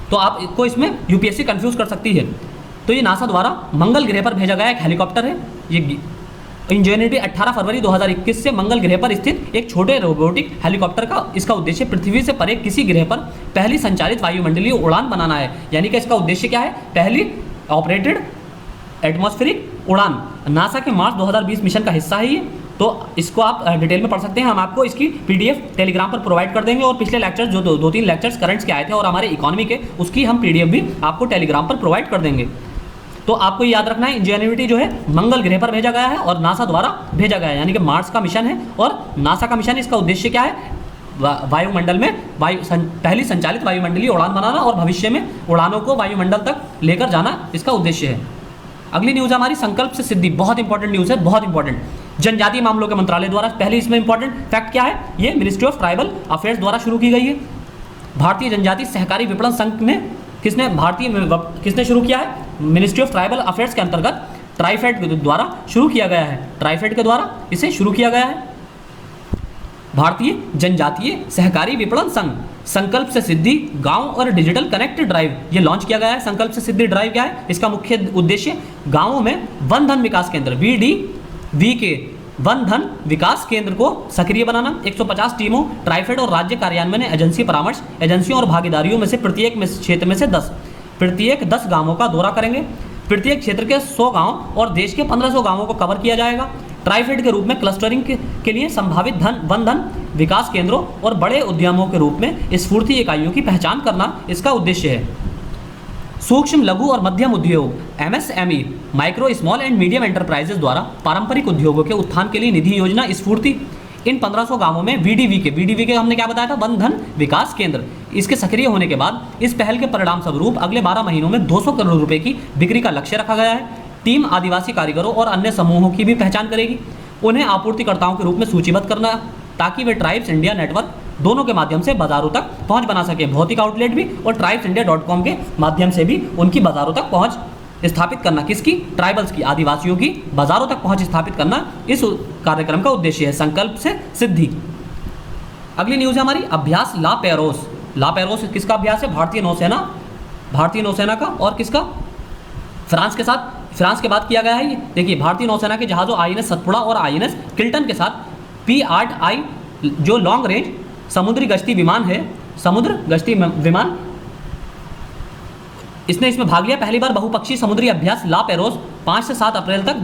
तो आपको इसमें यूपीएससी कंफ्यूज कर सकती है। तो ये नासा द्वारा मंगल ग्रह पर भेजा गया एक हेलीकॉप्टर है। ये इंजेन्युइटी 18 फरवरी 2021 से मंगल ग्रह पर स्थित एक छोटे रोबोटिक हेलीकॉप्टर का इसका उद्देश्य पृथ्वी से परे किसी ग्रह पर पहली संचालित वायुमंडलीय उड़ान बनाना है। यानी कि इसका उद्देश्य क्या है, पहली ऑपरेटेड एटमॉस्फेरिक उड़ान। नासा के मार्च 2020 मिशन का हिस्सा है ये। तो इसको आप डिटेल में पढ़ सकते हैं। हम आपको इसकी पीडीएफ टेलीग्राम पर प्रोवाइड कर देंगे, और पिछले लेक्चर्स जो दो तीन लेक्चर्स करंट्स के आए थे और हमारे इकोनॉमी के, उसकी हम पीडीएफ भी आपको टेलीग्राम पर प्रोवाइड कर देंगे। तो आपको याद रखना है, इंजेन्युइटी जो है मंगल ग्रह पर भेजा गया है और नासा द्वारा भेजा गया है, यानी कि मार्स का मिशन है और नासा का मिशन। इसका उद्देश्य क्या है, वायुमंडल में पहली संचालित वायुमंडलीय उड़ान बनाना और भविष्य में उड़ानों को वायुमंडल तक लेकर जाना इसका उद्देश्य है। अगली न्यूज़ हमारी संकल्प से सिद्धि, बहुत इंपॉर्टेंट न्यूज़ है, बहुत इंपॉर्टेंट। जनजातीय मामलों के मंत्रालय द्वारा, पहले इसमें इंपॉर्टेंट फैक्ट क्या है, ये मिनिस्ट्री ऑफ ट्राइबल अफेयर्स द्वारा शुरू की गई है। भारतीय जनजातीय सहकारी विपणन संघ ने किसने शुरू किया है, मिनिस्ट्री ऑफ ट्राइबल अफेयर्स के अंतर्गत ट्राइफेड द्वारा शुरू किया गया है। ट्राइफेड के द्वारा इसे शुरू किया गया है। भारतीय जनजातीय सहकारी विपणन संघ, संकल्प से सिद्धि गांव और डिजिटल कनेक्ट ड्राइव ये लॉन्च किया गया है। संकल्प से सिद्धि ड्राइव क्या है, इसका मुख्य उद्देश्य गांवों में वन धन विकास केंद्र VDV के वन धन विकास केंद्र को सक्रिय बनाना। 150 टीमों, ट्राइफेड और राज्य कार्यान्वयन एजेंसी परामर्श एजेंसियों और भागीदारियों में से प्रत्येक क्षेत्र में से 10 गांवों का दौरा करेंगे। प्रत्येक क्षेत्र के 100 गांव और देश के 1500 गांवों को कवर किया जाएगा। ट्राइफेड के रूप में क्लस्टरिंग के लिए संभावित वन धन विकास केंद्रों और बड़े उद्यमों के रूप में स्फूर्ति इकाइयों की पहचान करना इसका उद्देश्य है। सूक्ष्म लघु और मध्यम उद्योग MSME, micro small and medium enterprises द्वारा पारंपरिक उद्योगों के उत्थान के लिए निधि योजना स्फूर्ति। इन 1500 गांवों में VDV के हमने क्या बताया था, वन धन विकास केंद्र, इसके सक्रिय होने के बाद इस पहल के परिणाम स्वरूप अगले 12 महीनों में 200 करोड़ रुपए की बिक्री का लक्ष्य रखा गया है। टीम आदिवासी कारीगरों और अन्य समूहों की भी पहचान करेगी, उन्हें आपूर्तिकर्ताओं के रूप में सूचीबद्ध करना ताकि वे ट्राइब्स इंडिया नेटवर्क दोनों के माध्यम से बाजारों तक पहुंच बना सके, भौतिक आउटलेट भी और tribesindia.com के माध्यम से भी उनकी बाजारों तक पहुंच स्थापित करना। किसकी, ट्राइबल्स की, आदिवासियों की बाजारों तक पहुंच स्थापित करना इस कार्यक्रम का उद्देश्य है, संकल्प से सिद्धि। अगली न्यूज़ है हमारी अभ्यास ला पेरोस। ला पेरोस किसका अभ्यास है, भारतीय नौसेना का, और किसका, फ्रांस के बाद किया गया है ये। देखिए, भारतीय नौसेना के जहाज़ों INS सतपुड़ा और INS किल्टन के साथ P8I जो लॉन्ग रेंज समुद्री गश्ती विमान इसमें भाग लिया। पहली बार बहुपक्षीय समुद्री अभ्यास ला पेरोस 5 से 7 अप्रैल तक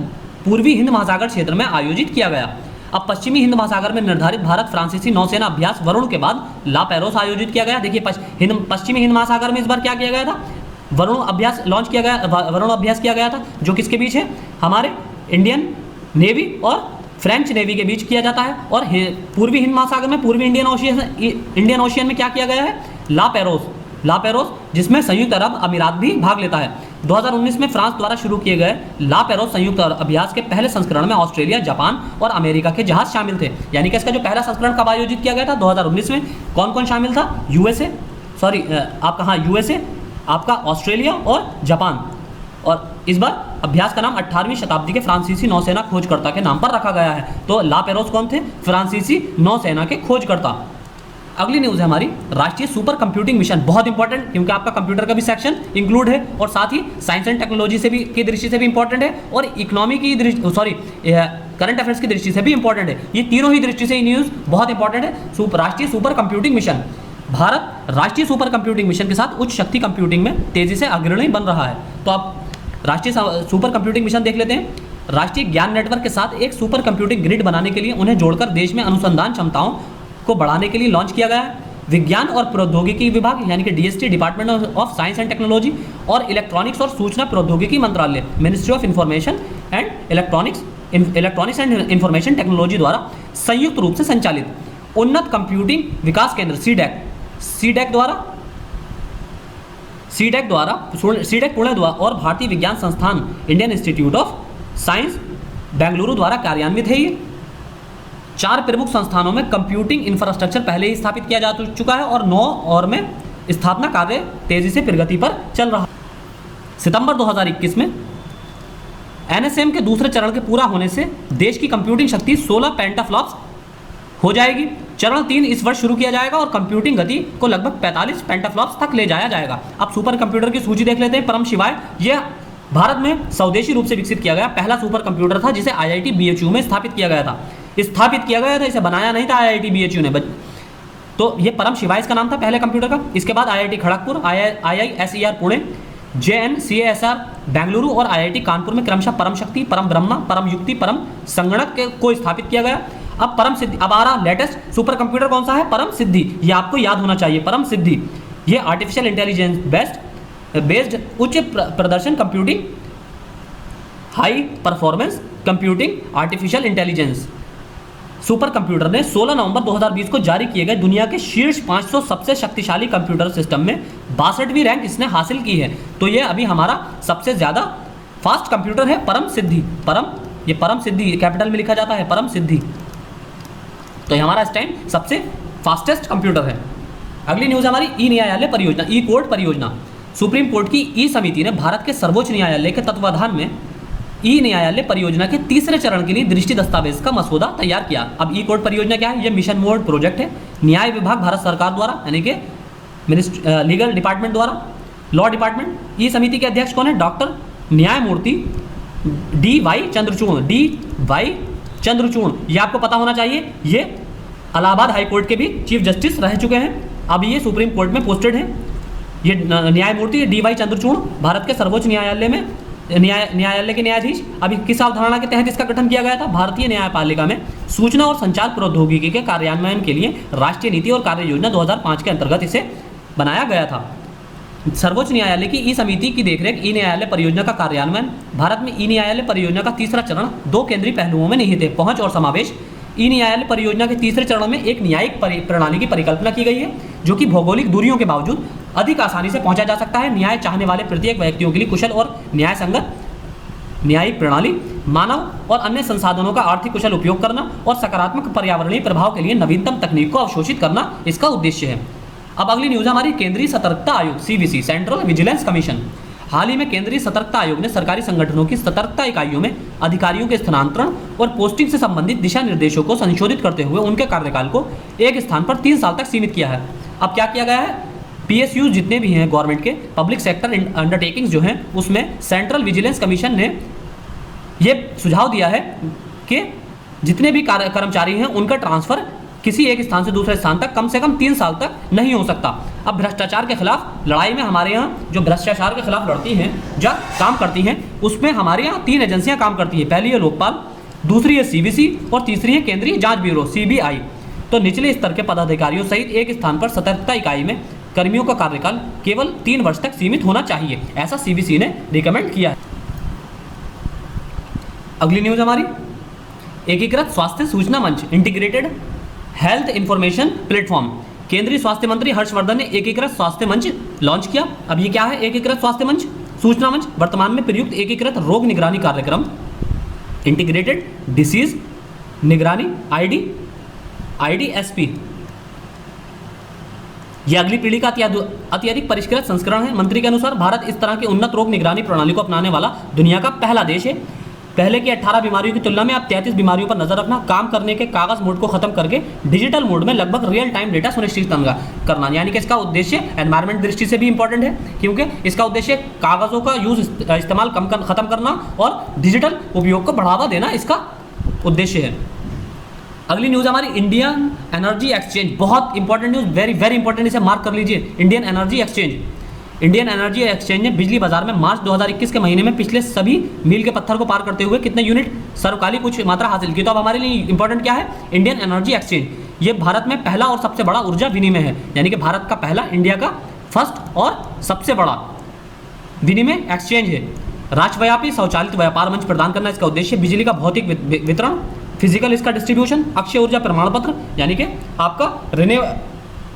पूर्वी हिंद महासागर क्षेत्र में आयोजित किया गया। अब पश्चिमी हिंद महासागर में निर्धारित भारत फ्रांसीसी नौसेना अभ्यास वरुण के बाद ला पेरोस आयोजित किया गया। देखिए, पश्चिमी हिंद महासागर में इस बार क्या किया गया था, वरुण अभ्यास किया गया था, जो किसके बीच है, हमारे इंडियन नेवी और फ्रेंच नेवी के बीच किया जाता है। और पूर्वी हिंद महासागर में, पूर्वी इंडियन ओशियन में क्या किया गया है, ला पेरोस, जिसमें संयुक्त अरब अमीरात भी भाग लेता है। 2019 में फ्रांस द्वारा शुरू किए गए ला पेरोस संयुक्त अभ्यास के पहले संस्करण में ऑस्ट्रेलिया, जापान और अमेरिका के जहाज शामिल थे। यानी कि इसका जो पहला संस्करण कब आयोजित किया गया था, 2019 में। कौन कौन शामिल था, USA, आपका ऑस्ट्रेलिया और जापान। और इस बार अभ्यास का नाम 18वीं शताब्दी के फ्रांसीसी नौसेना खोजकर्ता के नाम पर रखा गया है। तो ला पेरोस कौन थे, फ्रांसीसी नौसेना के खोजकर्ता। अगली न्यूज़ है हमारी राष्ट्रीय सुपर कंप्यूटिंग मिशन, बहुत इंपॉर्टेंट, क्योंकि आपका कंप्यूटर का भी सेक्शन इंक्लूड है और साथ ही साइंस एंड टेक्नोलॉजी की दृष्टि से भी इंपॉर्टेंट है और इकोनॉमी की करंट अफेयर्स की दृष्टि से भी इंपॉर्टेंट है। ये तीनों ही दृष्टि से ये न्यूज़ बहुत इंपॉर्टेंट है। राष्ट्रीय सुपर कंप्यूटिंग मिशन, भारत राष्ट्रीय सुपर कंप्यूटिंग मिशन के साथ उच्च शक्ति कंप्यूटिंग में तेजी से अग्रणी बन रहा है। तो आप राष्ट्रीय सुपर कंप्यूटिंग मिशन देख लेते हैं। राष्ट्रीय ज्ञान नेटवर्क के साथ एक सुपर कंप्यूटिंग ग्रिड बनाने के लिए उन्हें जोड़कर देश में अनुसंधान क्षमताओं को बढ़ाने के लिए लॉन्च किया गया है। विज्ञान और प्रौद्योगिकी विभाग यानी कि DST, department of science and technology, और इलेक्ट्रॉनिक्स और सूचना प्रौद्योगिकी मंत्रालय, ministry of information and electronics and information technology द्वारा संयुक्त रूप से संचालित उन्नत कंप्यूटिंग विकास केंद्र सीडेक पुणे द्वारा और भारतीय विज्ञान संस्थान Indian institute of science Bengaluru द्वारा कार्यान्वित है। ये 4 प्रमुख संस्थानों में कंप्यूटिंग इंफ्रास्ट्रक्चर पहले ही स्थापित किया जा चुका है और 9 और में स्थापना कार्य तेजी से प्रगति पर चल रहा है। सितंबर 2021 में NSM के दूसरे चरण के पूरा होने से देश की कंप्यूटिंग शक्ति 16 पेंटाफ्लॉप्स हो जाएगी। चरण 3 इस वर्ष शुरू किया जाएगा और कंप्यूटिंग गति को लगभग 45 पेंटाफ्लॉप्स तक ले जाया जाएगा। अब सुपर कंप्यूटर की सूची देख लेते हैं। परम शिवाय, यह भारत में स्वदेशी रूप से विकसित किया गया पहला सुपर कंप्यूटर था जिसे IIT BHU में स्थापित किया गया था। इसे बनाया नहीं था IIT BHU ने। तो ये परम शिवाय इसका नाम था पहले कंप्यूटर का। इसके बाद IIT Kharagpur, IISER Pune, JNCASR Bengaluru और IIT कानपुर में क्रमशः परम शक्ति, परम ब्रह्मा, परम युक्ति, परम संगणक को स्थापित किया गया। अब परम सिद्धि, अब आ रहा लेटेस्ट सुपर कंप्यूटर कौन सा है? परम सिद्धि। ये आपको याद होना चाहिए, परम सिद्धि। ये आर्टिफिशियल इंटेलिजेंस बेस्ड उच्च प्रदर्शन computing, high performance computing, artificial intelligence super computer ने 16 नवंबर 2020 को जारी किए गए दुनिया के शीर्ष 500 सबसे शक्तिशाली कंप्यूटर सिस्टम में 62वीं रैंक इसने हासिल की है। तो ये अभी हमारा सबसे ज़्यादा फास्ट कंप्यूटर है परम सिद्धि। ये परम सिद्धि कैपिटल में लिखा जाता है, परम सिद्धि। तो ये हमारा इस टाइम सबसे फास्टेस्ट कंप्यूटर है। अगली न्यूज़ हमारी ई न्यायालय परियोजना, ई कोर्ट परियोजना। सुप्रीम कोर्ट की ई समिति ने भारत के सर्वोच्च न्यायालय के तत्वाधान में ई न्यायालय परियोजना के तीसरे चरण के लिए दृष्टि दस्तावेज का मसौदा तैयार किया। अब ई कोर्ट परियोजना क्या है? ये मिशन मोड प्रोजेक्ट है। न्याय विभाग भारत सरकार द्वारा, यानी कि लीगल डिपार्टमेंट द्वारा, लॉ डिपार्टमेंट। ई समिति के अध्यक्ष कौन है? डॉक्टर न्यायमूर्ति DY चंद्रचूड़। ये आपको पता होना चाहिए, ये इलाहाबाद हाई कोर्ट के भी चीफ जस्टिस रह चुके हैं। अब ये सुप्रीम कोर्ट में पोस्टेड है। ये न्यायमूर्ति DY चंद्रचूड़ भारत के सर्वोच्च न्यायालय में न्यायालय के न्यायाधीश। अभी किस अवधारणा के तहत इसका गठन किया गया था? भारतीय न्यायपालिका में सूचना और संचार प्रौद्योगिकी के कार्यान्वयन के लिए राष्ट्रीय नीति और कार्य योजना 2005 के अंतर्गत इसे बनाया गया था। सर्वोच्च न्यायालय की ई समिति की देखरेख ई न्यायालय परियोजना का कार्यान्वयन। भारत में ई न्यायालय परियोजना का तीसरा चरण 2 केंद्रीय पहलुओं में निहित है, पहुंच और समावेश। ई न्यायालय परियोजना के तीसरे चरण में एक न्यायिक प्रणाली की परिकल्पना की गई है जो कि भौगोलिक दूरियों के बावजूद अधिक आसानी से पहुंचा जा सकता है। न्याय चाहने वाले प्रत्येक व्यक्तियों के लिए कुशल और न्याय संगत न्यायिक प्रणाली, मानव और अन्य संसाधनों का आर्थिक कुशल उपयोग करना और सकारात्मक पर्यावरणीय प्रभाव के लिए नवीनतम तकनीक को अवशोषित करना इसका उद्देश्य है। अब अगली न्यूज़ हमारी केंद्रीय सतर्कता आयोग CVC, सेंट्रल विजिलेंस कमीशन। हाल ही में केंद्रीय सतर्कता आयोग ने सरकारी संगठनों की सतर्कता इकाइयों में अधिकारियों के स्थानांतरण और पोस्टिंग से संबंधित दिशा निर्देशों को संशोधित करते हुए उनके कार्यकाल को एक स्थान पर 3 साल तक सीमित किया है। अब क्या किया गया है? PSU जितने भी हैं गवर्नमेंट के पब्लिक सेक्टर अंडरटेकिंग्स जो हैं, उसमें सेंट्रल विजिलेंस कमीशन ने ये सुझाव दिया है कि जितने भी कर्मचारी हैं उनका ट्रांसफ़र किसी एक स्थान से दूसरे स्थान तक कम से कम 3 साल तक नहीं हो सकता। अब भ्रष्टाचार के खिलाफ लड़ाई में हमारे यहाँ जो भ्रष्टाचार के खिलाफ लड़ती हैं, जब काम करती हैं, उसमें हमारे यहाँ 3 एजेंसियाँ काम करती हैं। पहली है लोकपाल, दूसरी है CVC और तीसरी है केंद्रीय जांच ब्यूरो CBI। तो निचले स्तर के पदाधिकारियों सहित एक स्थान पर सतर्कता इकाई में कर्मियों का कार्यकाल केवल 3 वर्ष तक सीमित होना चाहिए, ऐसा CVC ने रिकमेंड किया है। अगली न्यूज़ हमारी एकीकृत स्वास्थ्य सूचना मंच, इंटीग्रेटेड हेल्थ इंफॉर्मेशन प्लेटफॉर्म। केंद्रीय स्वास्थ्य मंत्री हर्षवर्धन ने एकीकृत स्वास्थ्य मंच लॉन्च किया। अब ये क्या है? एकीकृत स्वास्थ्य मंच, सूचना मंच वर्तमान में प्रयुक्त एकीकृत रोग निगरानी कार्यक्रम, इंटीग्रेटेड डिसीज निगरानी IDSP। यह अगली पीढ़ी का अत्यधिक परिष्कृत संस्करण है। मंत्री के अनुसार भारत इस तरह की उन्नत रोग निगरानी प्रणाली को अपनाने वाला दुनिया का पहला देश है। पहले की 18 बीमारियों की तुलना में अब 33 बीमारियों पर नजर रखना, काम करने के कागज मोड को खत्म करके डिजिटल मोड में लगभग रियल टाइम डेटा सुनिश्चित करना। यानी कि इसका उद्देश्य एनवायरमेंट दृष्टि से भी इंपॉर्टेंट है, क्योंकि इसका उद्देश्य कागजों का इस्तेमाल खत्म करना और डिजिटल उपयोग को बढ़ावा देना इसका उद्देश्य है। अगली न्यूज़ हमारी इंडियन एनर्जी एक्सचेंज, बहुत important news, very very important, इसे मार्क कर लीजिए। इंडियन एनर्जी एक्सचेंज ने बिजली बाजार में मार्च 2021 के महीने में पिछले सभी मील के पत्थर को पार करते हुए कितने यूनिट सर्वकालिक कुछ मात्रा हासिल की। तो अब हमारे लिए इंपॉर्टेंट क्या है? Indian energy exchange. ये भारत में पहला और सबसे बड़ा ऊर्जा विनिमय है, यानी कि भारत का पहला, इंडिया का फर्स्ट और सबसे बड़ा विनिमय एक्सचेंज है। राष्ट्रव्यापी स्वचालित व्यापार मंच प्रदान करना इसका उद्देश्य। बिजली का भौतिक वितरण, फिजिकल इसका डिस्ट्रीब्यूशन, अक्षय ऊर्जा प्रमाण पत्र यानी कि आपका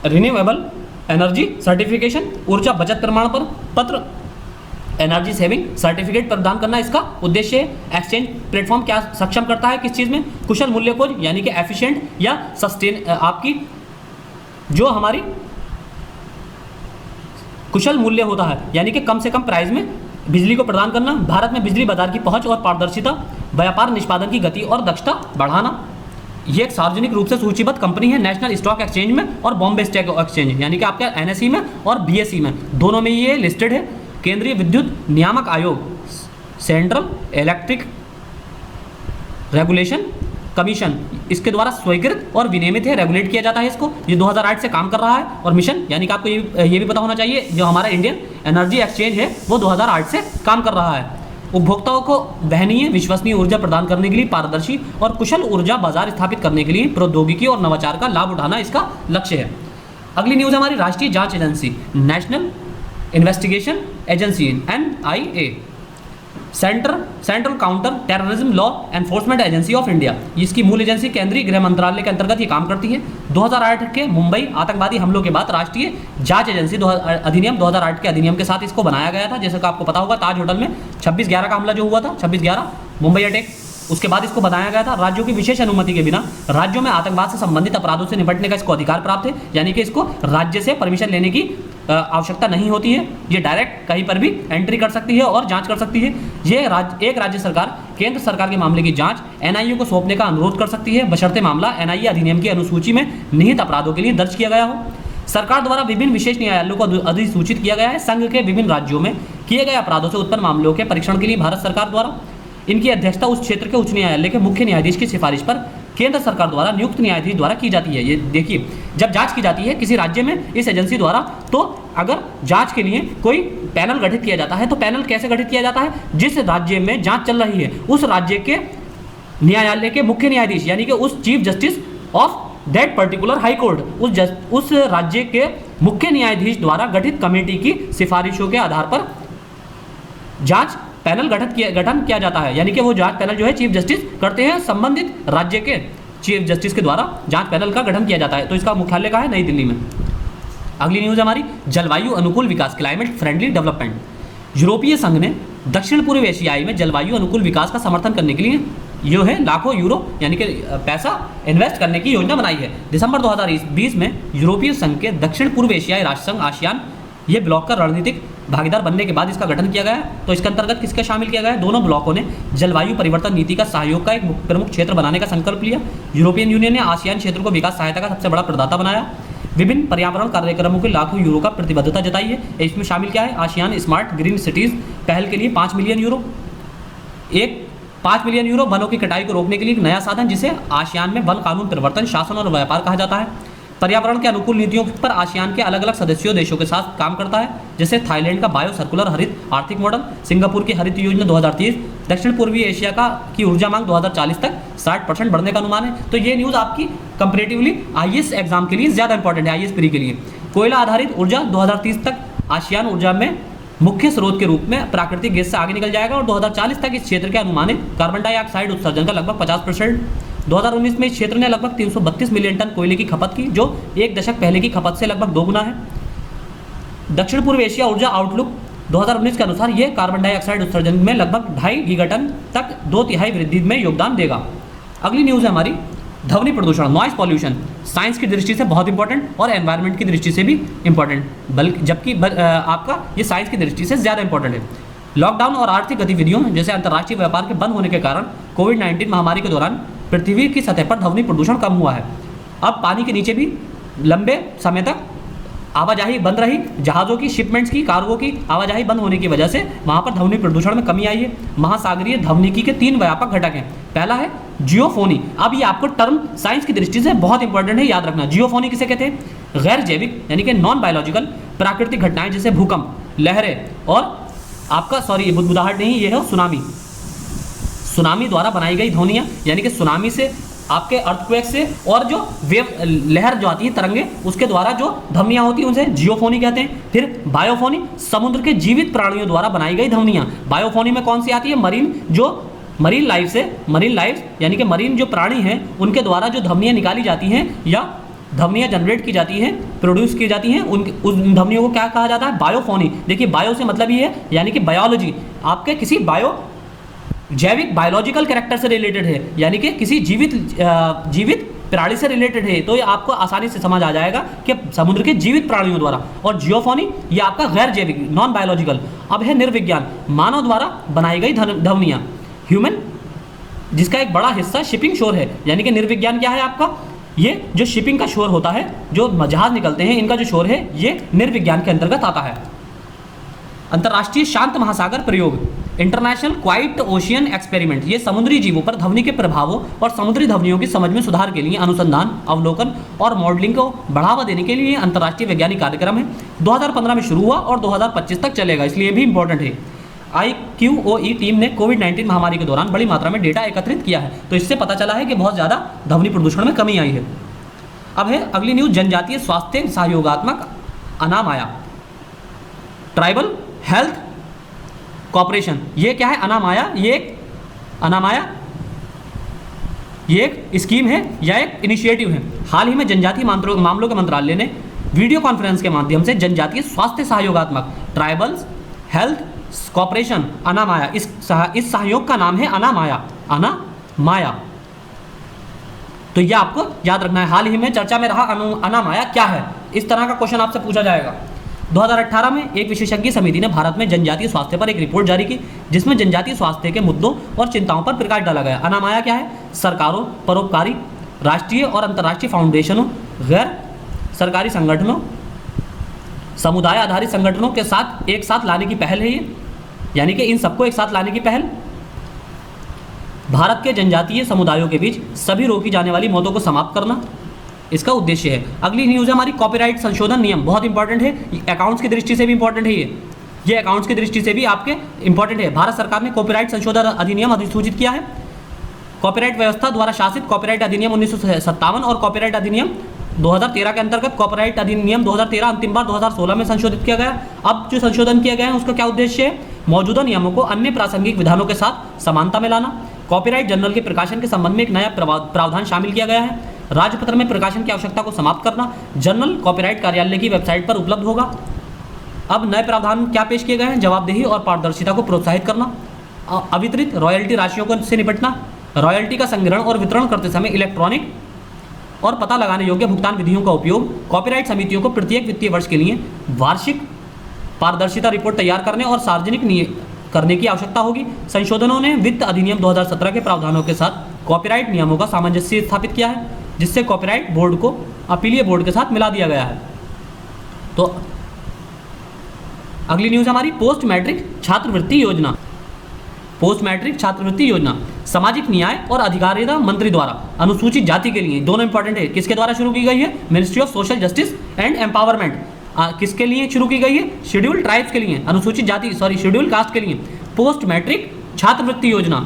रिन्यूएबल एनर्जी सर्टिफिकेशन, ऊर्जा बचत प्रमाण पत्र, एनर्जी सेविंग सर्टिफिकेट प्रदान करना इसका उद्देश्य है। एक्सचेंज प्लेटफॉर्म क्या सक्षम करता है? किस चीज़ में? कुशल मूल्य खोज, यानी कि एफिशिएंट या सस्टेन, आपकी जो हमारी कुशल मूल्य होता है, यानी कि कम से कम प्राइस में बिजली को प्रदान करना। भारत में बिजली बाजार की पहुंच और पारदर्शिता, व्यापार निष्पादन की गति और दक्षता बढ़ाना। ये एक सार्वजनिक रूप से सूचीबद्ध कंपनी है नेशनल स्टॉक एक्सचेंज में और बॉम्बे स्टॉक एक्सचेंज यानी कि आपका एनएसई में और बीएसई में, दोनों में ये लिस्टेड है। केंद्रीय विद्युत नियामक आयोग, सेंट्रल इलेक्ट्रिक रेगुलेशन कमीशन, इसके द्वारा स्वीकृत और विनियमित है, रेगुलेट किया जाता है इसको। ये 2008 से काम कर रहा है। और मिशन यानी कि आपको ये भी पता होना चाहिए, जो हमारा इंडियन एनर्जी एक्सचेंज है वो 2008 से काम कर रहा है। उपभोक्ताओं को वहनीय विश्वसनीय ऊर्जा प्रदान करने के लिए पारदर्शी और कुशल ऊर्जा बाजार स्थापित करने के लिए प्रौद्योगिकी और नवाचार का लाभ उठाना इसका लक्ष्य है। अगली न्यूज़ हमारी राष्ट्रीय जांच agency, national investigation agency NIA, central counter terrorism law enforcement agency of India. इसकी मूल एजेंसी केंद्रीय गृह मंत्रालय के अंतर्गत ये काम करती है। 2008 के मुंबई आतंकवादी हमलों के बाद राष्ट्रीय जांच एजेंसी अधिनियम 2008 के अधिनियम के साथ इसको बनाया गया था। जैसे कि आपको पता होगा ताज होटल में 26/11 का हमला जो हुआ था, 26/11 मुंबई अटैक, उसके बाद इसको बनाया गया था। राज्यों की विशेष अनुमति के बिना राज्यों में आतंकवाद से संबंधित अपराधों से निपटने का इसको अधिकार प्राप्त है, यानी कि इसको राज्य से परमिशन लेने की आवश्यकता नहीं होती है। ये डायरेक्ट कहीं पर भी एंट्री कर सकती है और जांच कर सकती है। ये एक राज्य सरकार केंद्र सरकार के मामले की जांच NIA को सौंपने का अनुरोध कर सकती है, बशर्ते मामला NIA अधिनियम की अनुसूची में निहित अपराधों के लिए दर्ज किया गया हो। सरकार द्वारा विभिन्न विशेष न्यायालयों को अधिसूचित किया गया है। संघ के विभिन्न राज्यों में किए गए अपराधों से उत्पन्न मामलों के परीक्षण के लिए भारत सरकार द्वारा इनकी अध्यक्षता उस क्षेत्र के उच्च न्यायालय के मुख्य न्यायाधीश की सिफारिश पर केंद्र सरकार द्वारा नियुक्त न्यायाधीश द्वारा की जाती है। ये देखिए, जब जांच की जाती है किसी राज्य में इस एजेंसी द्वारा, तो अगर जांच के लिए कोई पैनल गठित किया जाता है, तो पैनल कैसे गठित किया जाता है? जिस राज्य में जांच चल रही है उस राज्य के न्यायालय के मुख्य न्यायाधीश यानी कि उस chief justice of that particular high court, उस राज्य के मुख्य न्यायाधीश द्वारा गठित कमेटी की सिफारिशों के आधार पर जांच पैनल गठन किया जाता है। यानी कि वो जांच पैनल जो है चीफ जस्टिस करते हैं, संबंधित राज्य के चीफ जस्टिस के द्वारा जांच पैनल का गठन किया जाता है। तो इसका मुख्यालय कहाँ है? नई दिल्ली में। अगली न्यूज़ हमारी जलवायु अनुकूल विकास, क्लाइमेट फ्रेंडली डेवलपमेंट। यूरोपीय संघ ने दक्षिण पूर्व एशियाई में जलवायु अनुकूल विकास का समर्थन करने के लिए जो है लाखों यूरो यानी कि पैसा इन्वेस्ट करने की योजना बनाई है। दिसंबर 2020 में यूरोपीय संघ के दक्षिण पूर्व एशियाई राष्ट्र संघ आसियान ये ब्लॉक का रणनीतिक भागीदार बनने के बाद इसका गठन किया गया है। तो इसके अंतर्गत किसका शामिल किया गया है? दोनों ब्लॉकों ने जलवायु परिवर्तन नीति का सहयोग का एक प्रमुख क्षेत्र बनाने का संकल्प लिया। यूरोपियन यूनियन ने आसियान क्षेत्र को विकास सहायता का सबसे बड़ा प्रदाता बनाया। विभिन्न पर्यावरण कार्यक्रमों के लाखों यूरो का प्रतिबद्धता जताई है। इसमें शामिल क्या है? आसियान स्मार्ट ग्रीन सिटीज पहल के लिए 5 मिलियन यूरो, 5 मिलियन यूरो वनों की कटाई को रोकने के लिए एक नया साधन जिसे आसियान में वन कानून परिवर्तन, शासन और व्यापार कहा जाता है। पर्यावरण के अनुकूल नीतियों पर आसियान के अलग अलग सदस्यों देशों के साथ काम करता है, जैसे थाईलैंड का बायो सर्कुलर हरित आर्थिक मॉडल, सिंगापुर की हरित योजना 2030, दक्षिण पूर्वी एशिया की ऊर्जा मांग 2040 तक 60% बढ़ने का अनुमान है। तो ये न्यूज़ आपकी कंपेरेटिवली IAS एग्जाम के लिए ज़्यादा इंपॉर्टेंट है, IAS प्री के लिए। कोयला आधारित ऊर्जा 2030 तक आसियान ऊर्जा में मुख्य स्रोत के रूप में प्राकृतिक गैस से आगे निकल जाएगा और 2040 तक इस क्षेत्र के अनुमानित कार्बन डाइऑक्साइड उत्सर्जन का लगभग 50%। 2019 में इस क्षेत्र ने लगभग 332 मिलियन टन कोयले की खपत की, जो एक दशक पहले की खपत से लगभग 2 गुना है। दक्षिण पूर्व एशिया ऊर्जा आउटलुक 2019 के अनुसार यह कार्बन डाइऑक्साइड उत्सर्जन में लगभग 2.5 गीगाटन तक 2/3 वृद्धि में योगदान देगा। अगली न्यूज़ है हमारी ध्वनि प्रदूषण, नॉइज पॉल्यूशन। साइंस की दृष्टि से बहुत इंपॉर्टेंट और एनवायरनमेंट की दृष्टि से भी इंपॉर्टेंट, बल्कि जबकि आपका ये साइंस की दृष्टि से ज़्यादा इंपॉर्टेंट है। लॉकडाउन और आर्थिक गतिविधियों जैसे अंतर्राष्ट्रीय व्यापार के बंद होने के कारण कोविड-19 महामारी के दौरान पृथ्वी की सतह पर ध्वनि प्रदूषण कम हुआ है। अब पानी के नीचे भी लंबे समय तक आवाजाही बंद रही। जहाज़ों की, शिपमेंट्स की, कार्गो की आवाजाही बंद होने की वजह से वहाँ पर ध्वनि प्रदूषण में कमी आई है। महासागरीय ध्वनिकी के 3 व्यापक घटक हैं। पहला है जियोफोनी। अब ये आपको टर्म साइंस की दृष्टि से बहुत इंपॉर्टेंट है, याद रखना। जियोफोनी किसे कहते हैं? गैर जैविक यानी कि नॉन बायोलॉजिकल प्राकृतिक घटनाएं जैसे भूकंप, लहरें और आपका बुदबुदाहट नहीं, ये है सुनामी। सुनामी द्वारा बनाई गई ध्वनियाँ यानी कि सुनामी से, आपके अर्थक्वेक से, और जो वेव लहर जो आती है तरंगे, उसके द्वारा जो ध्वनियाँ होती हैं उसे जियोफोनी कहते हैं। फिर बायोफोनी, समुद्र के जीवित प्राणियों द्वारा बनाई गई ध्वनियाँ। बायोफोनी में कौन सी आती है? मरीन लाइफ यानी कि मरीन जो प्राणी हैं उनके द्वारा जो ध्वनियाँ निकाली जाती हैं या ध्वनियाँ जनरेट की जाती हैं, प्रोड्यूस की जाती हैं, उन ध्वनियों को क्या कहा जाता है? बायोफोनी। देखिए, बायो से मतलब ये है यानी कि बायोलॉजी, आपके किसी जैविक बायोलॉजिकल कैरेक्टर से रिलेटेड है, यानी कि किसी जीवित प्राणी से रिलेटेड है, तो ये आपको आसानी से समझ आ जाएगा कि समुद्र के जीवित प्राणियों द्वारा। और जियोफोनी ये आपका गैर जैविक, नॉन बायोलॉजिकल। अब है निर्विज्ञान, मानव द्वारा बनाई गई ध्वनियाँ, जिसका एक बड़ा हिस्सा शिपिंग शोर है। यानी कि निर्विज्ञान क्या है आपका, ये जो शिपिंग का शोर होता है, जो जहाज निकलते हैं, इनका जो शोर है ये निर्विज्ञान के अंतर्गत आता है। अंतर्राष्ट्रीय शांत महासागर प्रयोग, इंटरनेशनल क्वाइट ओशियन एक्सपेरिमेंट, ये समुद्री जीवों पर ध्वनि के प्रभावों और समुद्री ध्वनियों की समझ में सुधार के लिए अनुसंधान, अवलोकन और मॉडलिंग को बढ़ावा देने के लिए अंतर्राष्ट्रीय वैज्ञानिक कार्यक्रम है। 2015 में शुरू हुआ और 2025 तक चलेगा, इसलिए भी इंपॉर्टेंट है। IQOE टीम ने कोविड-19 महामारी के दौरान बड़ी मात्रा में डेटा एकत्रित किया है, तो इससे पता चला है कि बहुत ज़्यादा ध्वनि प्रदूषण में कमी आई है। अब है अगली न्यूज़, जनजातीय स्वास्थ्य सहयोगात्मक अनामाया, ट्राइबल हेल्थ कॉर्पोरेशन। ये क्या है अनामाया, अनामाया ये एक स्कीम है या एक इनिशिएटिव है। हाल ही में जनजातीय मामलों के मंत्रालय ने वीडियो कॉन्फ्रेंस के माध्यम से जनजातीय स्वास्थ्य सहयोगात्मक ट्राइबल्स हेल्थ कॉर्पोरेशन अनामाया, इस सहयोग का नाम है अनामाया। तो यह आपको याद रखना है। हाल ही में चर्चा में रहा अनामाया क्या है, इस तरह का क्वेश्चन आपसे पूछा जाएगा। 2018 में एक विशेषज्ञ समिति ने भारत में जनजातीय स्वास्थ्य पर एक रिपोर्ट जारी की, जिसमें जनजातीय स्वास्थ्य के मुद्दों और चिंताओं पर प्रकाश डाला गया। अनामाया क्या है, सरकारों, परोपकारी, राष्ट्रीय और अंतर्राष्ट्रीय फाउंडेशनों, गैर सरकारी संगठनों, समुदाय आधारित संगठनों के साथ एक साथ लाने की पहल है ये, यानी कि इन सबको एक साथ लाने की पहल। भारत के जनजातीय समुदायों के बीच सभी रोकी जाने वाली मौतों को समाप्त करना इसका उद्देश्य है। अगली न्यूज़ है हमारी कॉपीराइट संशोधन नियम, बहुत इंपॉर्टेंट है, अकाउंट्स की दृष्टि से भी इंपॉर्टेंट है ये अकाउंट्स की दृष्टि से भी आपके इंपॉर्टेंट है। भारत सरकार ने कॉपीराइट संशोधन अधिनियम अधिसूचित किया है। कॉपीराइट व्यवस्था द्वारा शासित कॉपीराइट अधिनियम 1957 और कॉपीराइट अधिनियम 2013 के अंतर्गत कॉपीराइट अधिनियम 2013 अंतिम बार 2016 में संशोधित किया गया। अब जो संशोधन किया गया है उसका क्या उद्देश्य है, मौजूदा नियमों को अन्य प्रासंगिक विधानों के साथ समानता में लाना। कॉपीराइट जर्नल के प्रकाशन के संबंध में एक नया प्रावधान शामिल किया गया है। राजपत्र में प्रकाशन की आवश्यकता को समाप्त करना, जर्नल कॉपीराइट कार्यालय की वेबसाइट पर उपलब्ध होगा। अब नए प्रावधान क्या पेश किए गए हैं, जवाबदेही और पारदर्शिता को प्रोत्साहित करना, अवितरित रॉयल्टी राशियों से निपटना, रॉयल्टी का संग्रहण और वितरण करते समय इलेक्ट्रॉनिक और पता लगाने योग्य भुगतान विधियों का उपयोग, कॉपीराइट समितियों को प्रत्येक वित्तीय वर्ष के लिए वार्षिक पारदर्शिता रिपोर्ट तैयार करने और सार्वजनिक करने की आवश्यकता होगी। संशोधनों ने वित्त अधिनियम 2017 के प्रावधानों के साथ कॉपीराइट नियमों का सामंजस्य स्थापित किया है, जिससे कॉपीराइट बोर्ड को अपीलीय बोर्ड के साथ मिला दिया गया है। तो अगली न्यूज़ हमारी पोस्ट मैट्रिक छात्रवृत्ति योजना। पोस्ट मैट्रिक छात्रवृत्ति योजना सामाजिक न्याय और अधिकारिता मंत्री द्वारा अनुसूचित जाति के लिए, दोनों इंपॉर्टेंट है, किसके द्वारा शुरू की गई है, ministry of social justice and empowerment. किसके लिए शुरू की गई है, शेड्यूल्ड ट्राइब्स के लिए, अनुसूचित जाति शेड्यूल्ड कास्ट के लिए पोस्ट मैट्रिक छात्रवृत्ति योजना।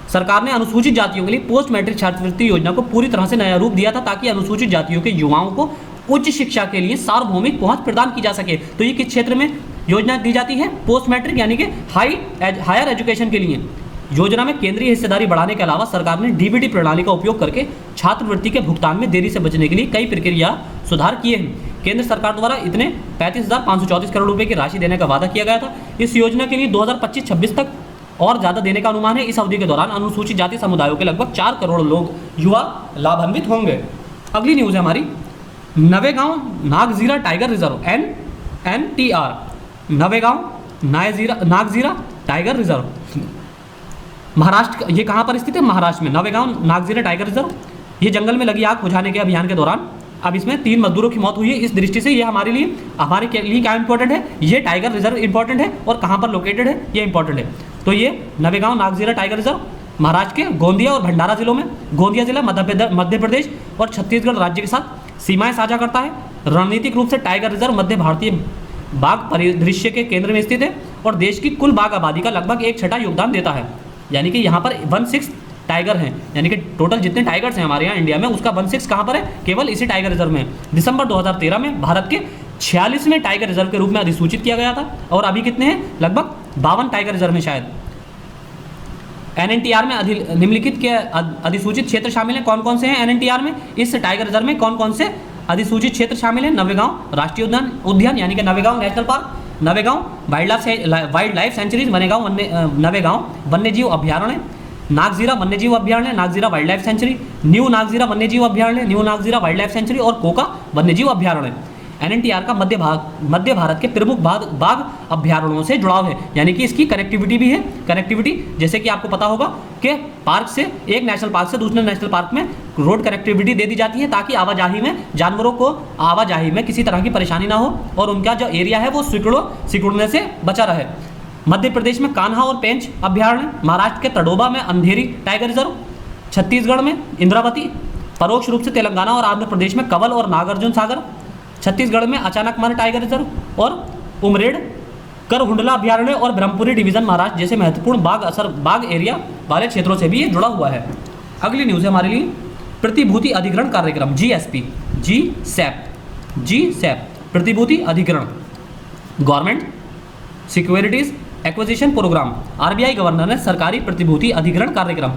सरकार ने अनुसूचित जातियों के लिए पोस्ट मैट्रिक छात्रवृत्ति योजना को पूरी तरह से नया रूप दिया था, ताकि अनुसूचित जातियों के युवाओं को उच्च शिक्षा के लिए सार्वभौमिक पहुंच प्रदान की जा सके। तो ये किस क्षेत्र में योजना दी जाती है, पोस्ट मैट्रिक यानी कि हायर एजुकेशन के लिए। योजना में केंद्रीय हिस्सेदारी बढ़ाने के अलावा सरकार ने डीबीटी प्रणाली का उपयोग करके छात्रवृत्ति के भुगतान में देरी से बचने के लिए कई प्रक्रिया सुधार किए हैं। केंद्र सरकार द्वारा इतने 35,534 करोड़ रुपए की राशि देने का वादा किया गया था। इस योजना के लिए 2025-26 तक और ज़्यादा देने का अनुमान है। इस अवधि के दौरान अनुसूचित जाति समुदायों के लगभग 4 करोड़ लोग युवा लाभान्वित होंगे। अगली न्यूज़ है हमारी Navegaon Nagzira tiger reserve NTR, Navegaon Nagzira tiger reserve Maharashtra. ये कहाँ पर स्थित है, महाराष्ट्र में। नवेगांव नागजीरा टाइगर रिजर्व ये जंगल में लगी आग बुझाने के अभियान के दौरान अब इसमें 3 मजदूरों की मौत हुई है। इस दृष्टि से ये हमारे लिए क्या इंपॉर्टेंट है, ये टाइगर रिजर्व इंपॉर्टेंट है और कहाँ पर लोकेटेड है ये इंपॉर्टेंट है। तो ये नवेगांव नागजीरा टाइगर रिजर्व महाराष्ट्र के गोंदिया और भंडारा जिलों में, गोंदिया जिला मध्य प्रदेश और छत्तीसगढ़ राज्य के साथ सीमाएं साझा करता है। रणनीतिक रूप से टाइगर रिजर्व मध्य भारतीय बाघ परिदृश्य के केंद्र में स्थित है और देश की कुल बाघ आबादी का लगभग 1/6 योगदान देता है। यानी कि यहाँ पर 1/6 टाइगर हैं, यानी कि टोटल जितने टाइगर्स हैं हमारे यहाँ इंडिया में उसका 1/6 कहाँ पर है, केवल इसी टाइगर रिजर्व में। दिसंबर 2013 में भारत के 46वें टाइगर रिजर्व के रूप में अधिसूचित किया गया था और अभी कितने हैं, लगभग 52 टाइगर रिजर्व में शायद। NNTR में निम्नलिखित के अधिसूचित क्षेत्र शामिल हैं, कौन कौन से हैं NNTR में, इस टाइगर रिजर्व में कौन कौन से अधिसूचित क्षेत्र शामिल हैं। नवेगांव राष्ट्रीय उद्यान यानी कि Navegaon national park, Navegaon wild life sanctuaries, Navegaon वन्यजीव अभ्यारण्य, नागजीरा वन्यजीव अभ्यारण्य, Nagzira wild life sanctuary, new Nagzira वन्यजीव अभ्यारण्य, new Nagzira wild life sanctuary और कोका वन्यजीव अभ्यारण्य। NNTR का मध्य भारत के प्रमुख बाघ अभ्यारण्यों से जुड़ाव है, यानी कि इसकी कनेक्टिविटी भी है। कनेक्टिविटी जैसे कि आपको पता होगा के पार्क से, एक नेशनल पार्क से दूसरे नेशनल पार्क में रोड कनेक्टिविटी दे दी जाती है ताकि आवाजाही में, जानवरों को आवाजाही में किसी तरह की परेशानी ना हो और उनका जो एरिया है वो सिकुड़ने से बचा रहे। मध्य प्रदेश में कान्हा और पेंच अभ्यारण्य, महाराष्ट्र के तडोबा में अंधेरी टाइगर रिजर्व, छत्तीसगढ़ में इंद्रावती, परोक्ष रूप से तेलंगाना और आंध्र प्रदेश में कवल और नागार्जुन सागर, छत्तीसगढ़ में अचानकमार टाइगर रिजर्व और उमरेड करहुंडला अभ्यारण्य और ब्रह्मपुरी डिवीजन महाराष्ट्र जैसे महत्वपूर्ण बाघ एरिया वाले क्षेत्रों से भी ये जुड़ा हुआ है। अगली न्यूज़ है हमारे लिए प्रतिभूति अधिग्रहण कार्यक्रम, जीएसपी, जीसैप प्रतिभूति अधिग्रहण, government securities acquisition programme. RBI governor ने सरकारी प्रतिभूति अधिग्रहण कार्यक्रम,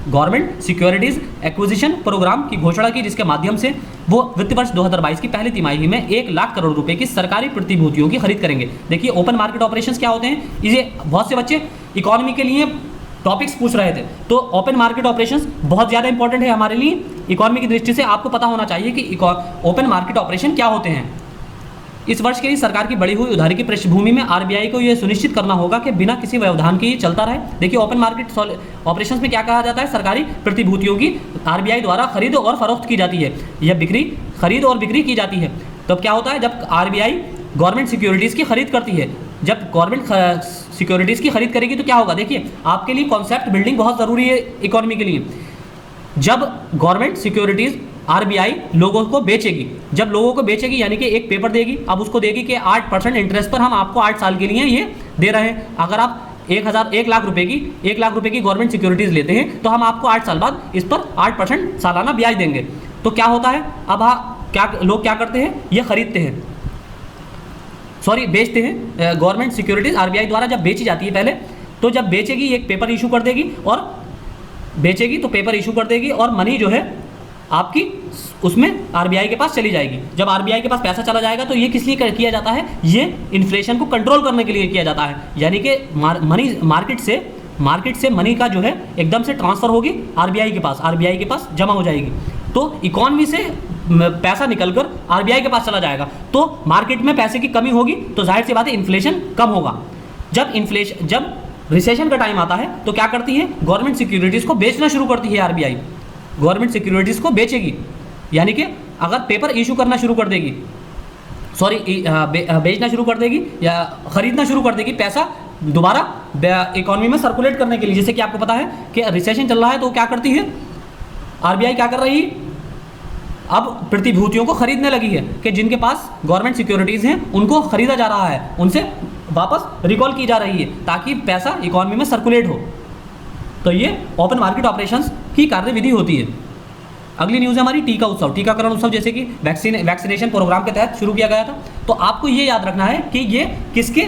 गवर्नमेंट सिक्योरिटीज एक्विजिशन प्रोग्राम की घोषणा की, जिसके माध्यम से वो वित्त वर्ष 2022 की पहली तिमाही में 1 लाख करोड़ रुपए की सरकारी प्रतिभूतियों की खरीद करेंगे। देखिए ओपन मार्केट ऑपरेशंस क्या होते हैं, इसे बहुत से बच्चे इकोनॉमी के लिए टॉपिक्स पूछ रहे थे, तो ओपन मार्केट ऑपरेशंस बहुत ज़्यादा इंपॉर्टेंट है हमारे लिए इकोनॉमी की दृष्टि से। आपको पता होना चाहिए कि ओपन मार्केट ऑपरेशन क्या होते हैं। इस वर्ष के लिए सरकार की बढ़ी हुई उधारी की पृष्ठभूमि में आरबीआई को यह सुनिश्चित करना होगा कि बिना किसी व्यवधान के ये चलता रहे। देखिए ओपन मार्केट ऑपरेशंस में क्या कहा जाता है, सरकारी प्रतिभूतियों की आरबीआई द्वारा खरीद और फरोख्त की जाती है या खरीद और बिक्री की जाती है। तब क्या होता है, जब आरबीआई गवर्नमेंट सिक्योरिटीज़ की खरीद करती है, जब गवर्नमेंट सिक्योरिटीज़ की खरीद करेगी तो क्या होगा, देखिए आपके लिए कॉन्सेप्ट बिल्डिंग बहुत ज़रूरी है इकोनॉमी के लिए। जब गवर्नमेंट सिक्योरिटीज़ आरबीआई लोगों को बेचेगी, जब लोगों को बेचेगी यानी कि एक पेपर देगी, अब उसको देगी कि 8% इंटरेस्ट पर हम आपको 8 साल के लिए ये दे रहे हैं। अगर आप 1 लाख रुपए की गवर्नमेंट सिक्योरिटीज़ लेते हैं तो हम आपको 8 साल बाद इस पर 8% सालाना ब्याज देंगे। तो क्या होता है, अब लोग क्या करते हैं, ये खरीदते हैं, बेचते हैं। गवर्नमेंट सिक्योरिटीज़ आरबीआई द्वारा जब बेची जाती है पहले, तो जब बेचेगी एक पेपर इशू कर देगी और बेचेगी तो पेपर इशू कर देगी और मनी जो है आपकी उसमें आरबीआई के पास चली जाएगी। जब आरबीआई के पास पैसा चला जाएगा तो ये किस लिए किया जाता है, ये इन्फ्लेशन को कंट्रोल करने के लिए किया जाता है। यानी कि मनी मार्केट से मनी का जो है एकदम से ट्रांसफ़र होगी आरबीआई के पास जमा हो जाएगी। तो इकॉनमी से पैसा निकलकर आरबीआई के पास चला जाएगा, तो मार्केट में पैसे की कमी होगी, तो जाहिर सी बात है इन्फ्लेशन कम होगा। जब रिसेशन का टाइम आता है तो क्या करती है, गवर्नमेंट सिक्योरिटीज़ को बेचना शुरू करती है आरबीआई, गवर्नमेंट सिक्योरिटीज़ को बेचेगी, यानी कि अगर पेपर इशू करना शुरू कर देगी, बेचना शुरू कर देगी या खरीदना शुरू कर देगी पैसा दोबारा इकोनॉमी में सर्कुलेट करने के लिए। जैसे कि आपको पता है कि रिसेशन चल रहा है तो क्या करती है आरबीआई, क्या कर रही है, अब प्रतिभूतियों को खरीदने लगी है कि जिनके पास गवर्नमेंट सिक्योरिटीज़ हैं उनको खरीदा जा रहा है, उनसे वापस रिकॉल की जा रही है ताकि पैसा इकोनॉमी में सर्कुलेट हो। तो ये ओपन मार्केट ऑपरेशंस की कार्यविधि होती है। अगली न्यूज़ है हमारी टीका उत्सव, टीकाकरण उत्सव, जैसे कि वैक्सीनेशन प्रोग्राम के तहत शुरू किया गया था। तो आपको ये याद रखना है कि ये किसके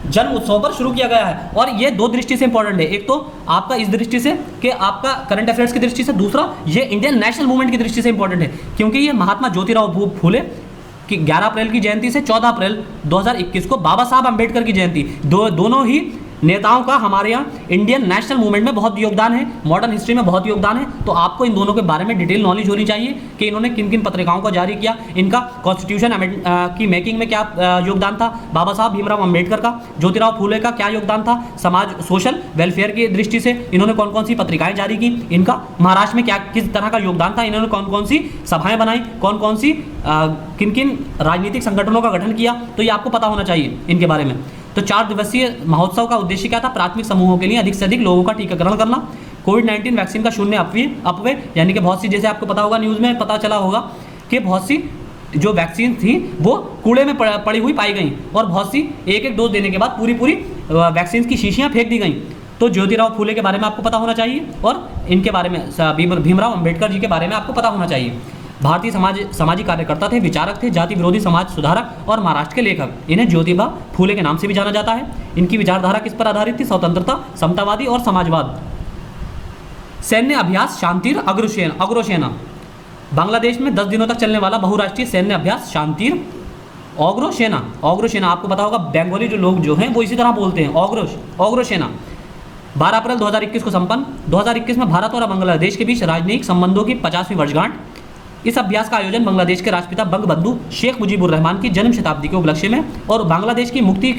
जन्म उत्सव पर शुरू किया गया है, और ये 2 दृष्टि से इंपॉर्टेंट है। एक तो आपका इस दृष्टि से कि आपका करंट अफेयर्स की दृष्टि से, दूसरा ये इंडियन नेशनल मूवमेंट की दृष्टि से इंपॉर्टेंट है क्योंकि ये महात्मा ज्योतिराव फूले की 11 अप्रैल की जयंती से 14 अप्रैल 2021 को बाबा साहब अम्बेडकर की जयंती, दोनों ही नेताओं का हमारे यहाँ इंडियन नेशनल मूवमेंट में बहुत योगदान है, मॉडर्न हिस्ट्री में बहुत योगदान है। तो आपको इन दोनों के बारे में डिटेल नॉलेज होनी चाहिए कि इन्होंने किन किन पत्रिकाओं को जारी किया, इनका कॉन्स्टिट्यूशन की मेकिंग में क्या योगदान था, बाबा साहब भीमराव अम्बेडकर का, ज्योतिराव फूले का क्या योगदान था, समाज सोशल वेलफेयर की दृष्टि से इन्होंने कौन कौन सी पत्रिकाएँ जारी की, इनका महाराष्ट्र में क्या किस तरह का योगदान था, इन्होंने कौन कौन सी सभाएँ बनाई, कौन कौन सी किन किन राजनीतिक संगठनों का गठन किया, तो ये आपको पता होना चाहिए इनके बारे में। तो 4 दिवसीय महोत्सव का उद्देश्य क्या था, प्राथमिक समूहों के लिए अधिक से अधिक लोगों का टीकाकरण करना, कोविड-19 वैक्सीन का शून्य अपव्यय, यानी कि बहुत सी, जैसे आपको पता होगा न्यूज़ में पता चला होगा कि बहुत सी जो वैक्सीन थी वो कूड़े में पड़ी हुई पाई गई और बहुत सी एक डोज देने के बाद पूरी वैक्सीन की शीशियाँ फेंक दी गई। तो ज्योतिराव फूले के बारे में आपको पता होना चाहिए और इनके बारे में भीमराव अम्बेडकर जी के बारे में आपको पता होना चाहिए। भारतीय सामाजिक कार्यकर्ता थे, विचारक थे, जाति विरोधी समाज सुधारक और महाराष्ट्र के लेखक। इन्हें ज्योतिबा फूले के नाम से भी जाना जाता है। इनकी विचारधारा किस पर आधारित थी, स्वतंत्रता, समतावादी और समाजवाद। सैन्य अभ्यास शांतिर अग्रसेना, बांग्लादेश में 10 दिनों तक चलने वाला बहुराष्ट्रीय सैन्य अभ्यास शांतिर अग्रसेना आपको पता होगा, बंगाली जो लोग जो हैं वो इसी तरह बोलते हैं, अग्रसेना। 12 अप्रैल 2021 को संपन्न। 2021 में भारत और बांग्लादेश के बीच राजनयिक संबंधों की 50वीं वर्षगांठ। इस अभ्यास का आयोजन बांग्लादेश के राष्ट्रपिता बंगबंधु शेख मुजीबुर रहमान की जन्म शताब्दी के उपलक्ष्य में और बांग्लादेश की मुक्ति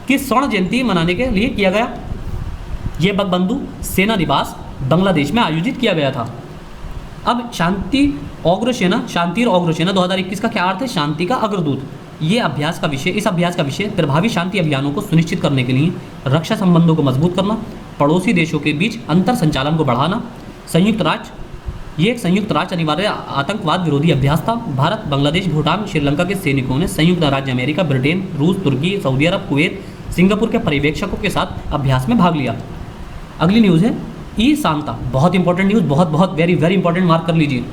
की स्वर्ण जयंती मनाने के लिए किया गया। ये बंगबंधु सेना निवास बांग्लादेश में आयोजित किया गया था। अब शांति और अग्रसेना 2021 का क्या अर्थ है? शांति का अग्रदूत। इस अभ्यास का विषय प्रभावी शांति अभियानों को सुनिश्चित करने के लिए रक्षा संबंधों को मजबूत करना, पड़ोसी देशों के बीच अंतर संचालन को बढ़ाना, ये एक संयुक्त राष्ट्र अनिवार्य आतंकवाद विरोधी अभ्यास था। भारत, बांग्लादेश, भूटान, श्रीलंका के सैनिकों ने संयुक्त राज्य अमेरिका, ब्रिटेन, रूस, तुर्की, सऊदी अरब, कुवैत, सिंगापुर के पर्यवेक्षकों के साथ अभ्यास में भाग लिया। अगली न्यूज़ है ई शांता, बहुत इंपॉर्टेंट न्यूज़, बहुत वेरी वेरी इंपॉर्टेंट, मार्क कर लीजिए।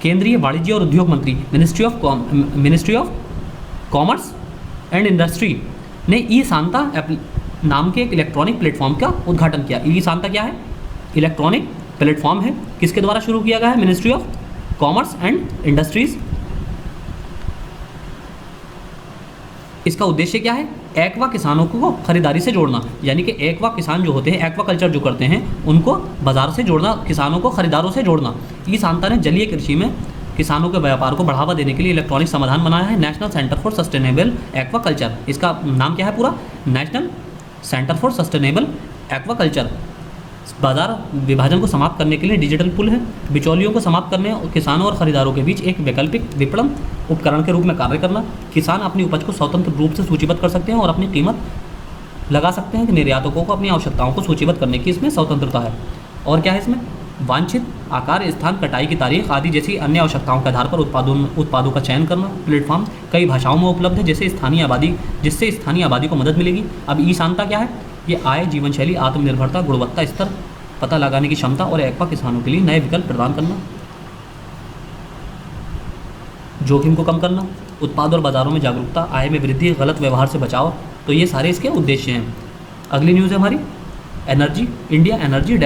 केंद्रीय वाणिज्य और उद्योग मंत्री ministry of commerce and industry ने ई शांता नाम के एक इलेक्ट्रॉनिक प्लेटफॉर्म का उद्घाटन किया। ई शांता क्या है? इलेक्ट्रॉनिक प्लेटफॉर्म है। किसके द्वारा शुरू किया गया है? Ministry of commerce and industries. इसका उद्देश्य क्या है? एक्वा किसानों को खरीदारी से जोड़ना, यानी कि एक्वा किसान जो होते हैं, एक्वा कल्चर जो करते हैं, उनको बाजार से जोड़ना, किसानों को खरीदारों से जोड़ना। ई शांता ने जलीय कृषि में किसानों के व्यापार को बढ़ावा देने के लिए इलेक्ट्रॉनिक समाधान बनाया है। National centre for sustainable aqua culture, इसका नाम क्या है पूरा? National centre for sustainable aqua culture. बाजार विभाजन को समाप्त करने के लिए डिजिटल पुल है। बिचौलियों को समाप्त करने और किसानों और खरीदारों के बीच एक वैकल्पिक विपणन उपकरण के रूप में कार्य करना। किसान अपनी उपज को स्वतंत्र रूप से सूचीबद्ध कर सकते हैं और अपनी कीमत लगा सकते हैं कि निर्यातकों को अपनी आवश्यकताओं को सूचीबद्ध करने की इसमें स्वतंत्रता है। और क्या है इसमें? वांछित आकार, स्थान, कटाई की तारीख आदि जैसी अन्य आवश्यकताओं के आधार पर उत्पादों का चयन करना। प्लेटफॉर्म कई भाषाओं में उपलब्ध है, जिससे स्थानीय आबादी को मदद मिलेगी। अब ई शांता क्या है? ये आय, जीवन शैली, आत्मनिर्भरता, गुणवत्ता स्तर पता लगाने की क्षमता और एक्वा किसानों के लिए नए विकल्प प्रदान करना, जोखिम को कम करना, उत्पाद और बाजारों में जागरूकता, आय में वृद्धि, गलत व्यवहार से बचाव। तो ये सारे इसके उद्देश्य हैं। अगली न्यूज़ है हमारी इंडिया एनर्जी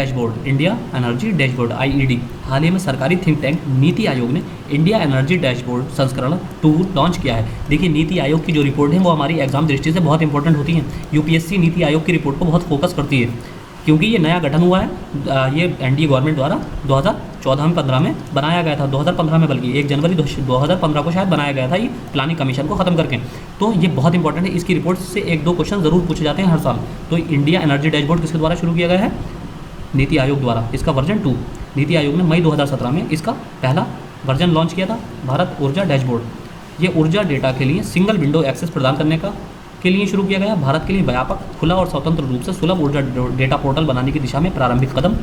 डैशबोर्ड IED। हाल ही में सरकारी थिंक टैंक नीति आयोग ने इंडिया एनर्जी डैशबोर्ड संस्करण 2 लॉन्च किया है। देखिए, नीति आयोग की जो रिपोर्ट है वो हमारी एग्जाम दृष्टि से बहुत इंपॉर्टेंट होती है। UPSC नीति आयोग की रिपोर्ट को बहुत फोकस करती है, क्योंकि ये नया गठन हुआ है। ये NDA गवर्नमेंट द्वारा 2014-15 में बनाया गया था, 2015 में, बल्कि 1 जनवरी 2015 को शायद बनाया गया था, ये प्लानिंग कमीशन को ख़त्म करके। तो ये बहुत इंपॉर्टेंट है, इसकी रिपोर्ट से 1-2 क्वेश्चन ज़रूर पूछे जाते हैं हर साल। तो इंडिया एनर्जी डैशबोर्ड किसके द्वारा शुरू किया गया है? नीति आयोग द्वारा। इसका वर्जन 2, नीति आयोग ने मई 2017 में इसका पहला वर्जन लॉन्च किया था। भारत ऊर्जा डैशबोर्ड, ये ऊर्जा डेटा के लिए सिंगल विंडो एक्सेस प्रदान करने के लिए शुरू किया गया। भारत के लिए व्यापक, खुला और स्वतंत्र रूप से सुलभ ऊर्जा डेटा पोर्टल बनाने की दिशा में प्रारंभिक कदम।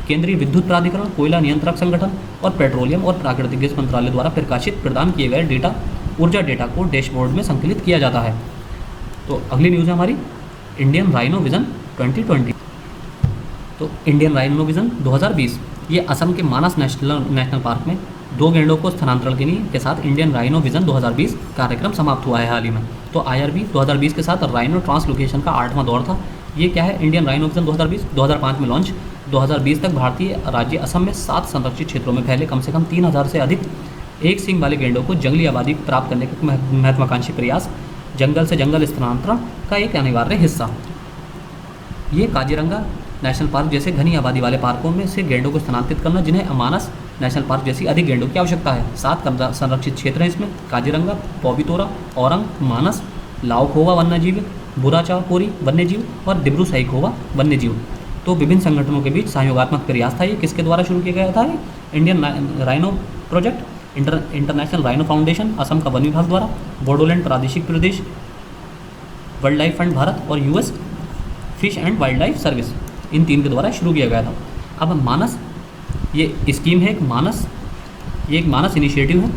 केंद्रीय विद्युत प्राधिकरण, कोयला नियंत्रक संगठन और पेट्रोलियम और प्राकृतिक गैस मंत्रालय द्वारा प्रकाशित प्रदान किए गए ऊर्जा डेटा को डैशबोर्ड में संकलित किया जाता है। तो अगली न्यूज़ है हमारी इंडियन राइनो विजन 2020। तो इंडियन राइनो विजन 2020, ये असम के मानस नेशनल पार्क में 2 गैंडों को स्थानांतरण के साथ इंडियन राइनो विजन 2020 कार्यक्रम समाप्त हुआ है हाल ही में। तो IRV 2020 के साथ राइनो ट्रांसलोकेशन का 8वां दौर था। ये क्या है? इंडियन राइनो विजन 2020, 2005 में लॉन्च। 2020 तक भारतीय राज्य असम में 7 संरक्षित क्षेत्रों में फैले कम से कम 3000 से अधिक एक सींग वाले गैंडों को जंगली आबादी प्राप्त करने का महत्वाकांक्षी प्रयास, जंगल से जंगल स्थानांतरण का एक अनिवार्य हिस्सा। ये काजीरंगा नेशनल पार्क जैसे घनी आबादी वाले पार्कों में से गैंडों को स्थानांतरित करना, जिन्हें मानस नेशनल पार्क जैसी अधिक गैंडों की आवश्यकता है। 7 संरक्षित क्षेत्र हैं इसमें: काजीरंगा, पौबितोरा, औरंग, मानस, लाओखोवा वन्यजीव, बुराचापोरी वन्यजीव और दिब्रू सईखोवा वन्यजीव। तो विभिन्न संगठनों के बीच सहयोगात्मक प्रयास था। ये किसके द्वारा शुरू किया गया था? Indian rhino project, international rhino foundation, Assam का वन विभाग द्वारा, बोडोलैंड प्रादेशिक प्रदेश, वर्ल्ड लाइफ फंड भारत और US fish and wildlife service, इन 3 के द्वारा शुरू किया गया था। अब मानस, ये स्कीम है ये एक मानस इनिशिएटिव है।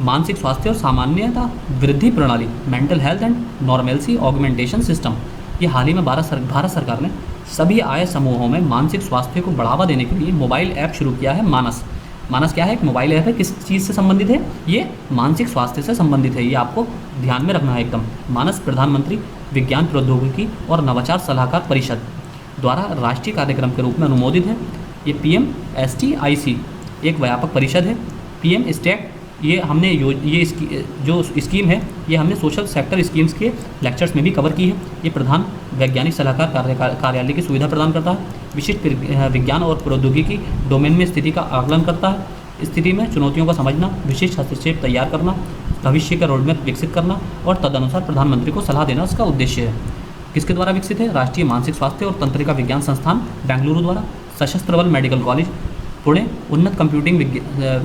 मानसिक स्वास्थ्य और सामान्यता वृद्धि प्रणाली, mental health and normalcy augmentation system. ये हाल ही में भारत सरकार ने सभी आय समूहों में मानसिक स्वास्थ्य को बढ़ावा देने के लिए मोबाइल ऐप शुरू किया है। मानस क्या है? एक मोबाइल ऐप है। किस चीज़ से संबंधित है? ये मानसिक स्वास्थ्य से संबंधित है। ये आपको ध्यान में रखना है एकदम। मानस प्रधानमंत्री विज्ञान प्रौद्योगिकी और नवाचार सलाहकार परिषद द्वारा राष्ट्रीय कार्यक्रम के रूप में अनुमोदित है। ये PMSTIC एक व्यापक परिषद है। PM स्टैक, ये हमने जो स्कीम है ये हमने सोशल सेक्टर स्कीम्स के लेक्चर्स में भी कवर की है। ये प्रधान वैज्ञानिक सलाहकार कार्यालय की सुविधा प्रदान करता है। विशिष्ट विज्ञान और प्रौद्योगिकी डोमेन में स्थिति का आकलन करता है। स्थिति में चुनौतियों का समझना, विशिष्ट हस्तक्षेप तैयार करना, भविष्य का रोडमैप विकसित करना और तदनुसार प्रधानमंत्री को सलाह देना इसका उद्देश्य है। किसके द्वारा विकसित है? राष्ट्रीय मानसिक स्वास्थ्य और तंत्रिका विज्ञान संस्थान बेंगलुरु द्वारा। सशस्त्र बल मेडिकल कॉलेज पुणे, उन्नत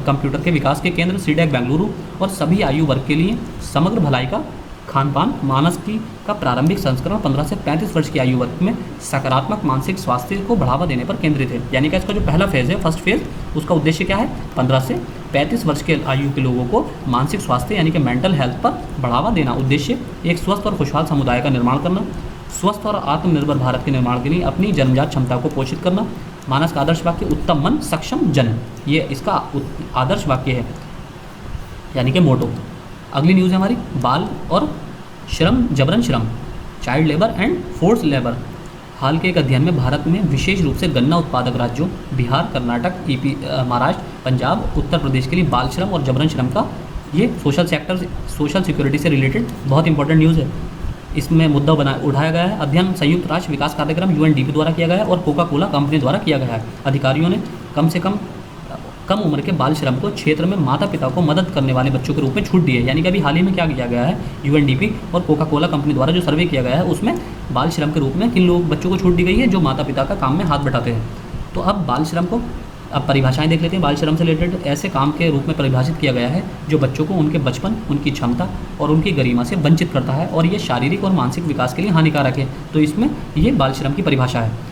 कंप्यूटर के विकास के केंद्र सीडैक बेंगलुरु और सभी आयु वर्ग के लिए समग्र भलाई का खान पान मानस की का प्रारंभिक संस्करण 15 से 35 वर्ष की आयु वर्ग में सकारात्मक मानसिक स्वास्थ्य को बढ़ावा देने पर केंद्रित है। यानी कि इसका जो पहला फेज़ है, फर्स्ट फेज़, उसका उद्देश्य क्या है? 15 से 35 वर्ष के आयु के लोगों को मानसिक स्वास्थ्य यानी कि मेंटल हेल्थ पर बढ़ावा देना। उद्देश्य एक स्वस्थ और खुशहाल समुदाय का निर्माण करना, स्वस्थ और आत्मनिर्भर भारत के निर्माण के लिए अपनी जन्मजात क्षमता को पोषित करना। मानस का आदर्श वाक्य उत्तम मन सक्षम जन, ये इसका आदर्श वाक्य है यानी कि मोटो। अगली न्यूज़ है हमारी बाल और श्रम, जबरन श्रम, child labour and force labour. हाल के एक अध्ययन में भारत में विशेष रूप से गन्ना उत्पादक राज्यों बिहार, कर्नाटक, महाराष्ट्र, पंजाब, उत्तर प्रदेश के लिए बाल श्रम और जबरन श्रम का ये सोशल सेक्टर, सोशल सिक्योरिटी से रिलेटेड बहुत इंपॉर्टेंट न्यूज़ है। इसमें मुद्दा उठाया गया है। अध्ययन संयुक्त राष्ट्र विकास कार्यक्रम UNDP द्वारा किया गया है और कोका कोला कंपनी द्वारा किया गया है। अधिकारियों ने कम उम्र के बाल श्रम को क्षेत्र में माता पिता को मदद करने वाले बच्चों के रूप में छूट दी है। यानी कि अभी हाल ही में क्या किया गया है, UNDP और कोका कोला कंपनी द्वारा जो सर्वे किया गया है उसमें बाल श्रम के रूप में किन लोग बच्चों को छूट दी गई है? जो माता पिता का काम में हाथ बटाते हैं। तो अब बाल श्रम को अब परिभाषाएं देख लेते हैं। बाल श्रम से रिलेटेड ऐसे काम के रूप में परिभाषित किया गया है जो बच्चों को उनके बचपन, उनकी क्षमता और उनकी गरिमा से वंचित करता है और ये शारीरिक और मानसिक विकास के लिए हानिकारक है। तो इसमें ये बाल श्रम की परिभाषा है।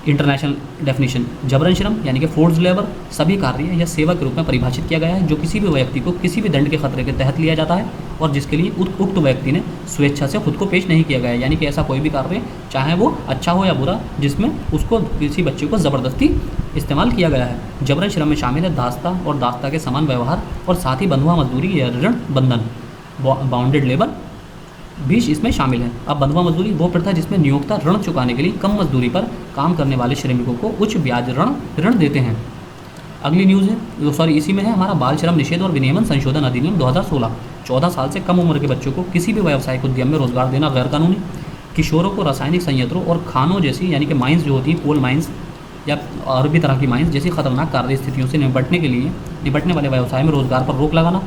इंटरनेशनल डेफिनेशन, जबरन श्रम यानी कि फोर्स लेबर सभी कार्य या सेवा के रूप में परिभाषित किया गया है जो किसी भी व्यक्ति को किसी भी दंड के खतरे के तहत लिया जाता है और जिसके लिए उक्त व्यक्ति ने स्वेच्छा से खुद को पेश नहीं किया गया है। यानी कि ऐसा कोई भी कार्य, चाहे वो अच्छा हो या बुरा, जिसमें उसको किसी बच्चे को ज़बरदस्ती इस्तेमाल किया गया है। जबरन श्रम में शामिल है दास्ता और दास्ता के समान व्यवहार और साथ ही बंधुआ मजदूरी या ऋण बंधन, बाउंडेड लेबर भी इसमें शामिल है। अब बंधुआ मजदूरी वो प्रथा जिसमें नियोक्ता ऋण चुकाने के लिए कम मजदूरी पर काम करने वाले श्रमिकों को उच्च ब्याज ऋण देते हैं। अगली न्यूज़ है, इसी में है हमारा बाल श्रम निषेध और विनियमन संशोधन अधिनियम 2016। 14 साल से कम उम्र के बच्चों को किसी भी व्यावसायिक उद्यम में रोजगार देना गैर कानूनी। किशोरों को रासायनिक संयंत्रों और खानों जैसी यानी कि माइंस जो होती है, कोल माइंस या और भी तरह की माइंस जैसी खतरनाक कार्य स्थितियों से निपटने वाले व्यवसाय में रोजगार पर रोक लगाना।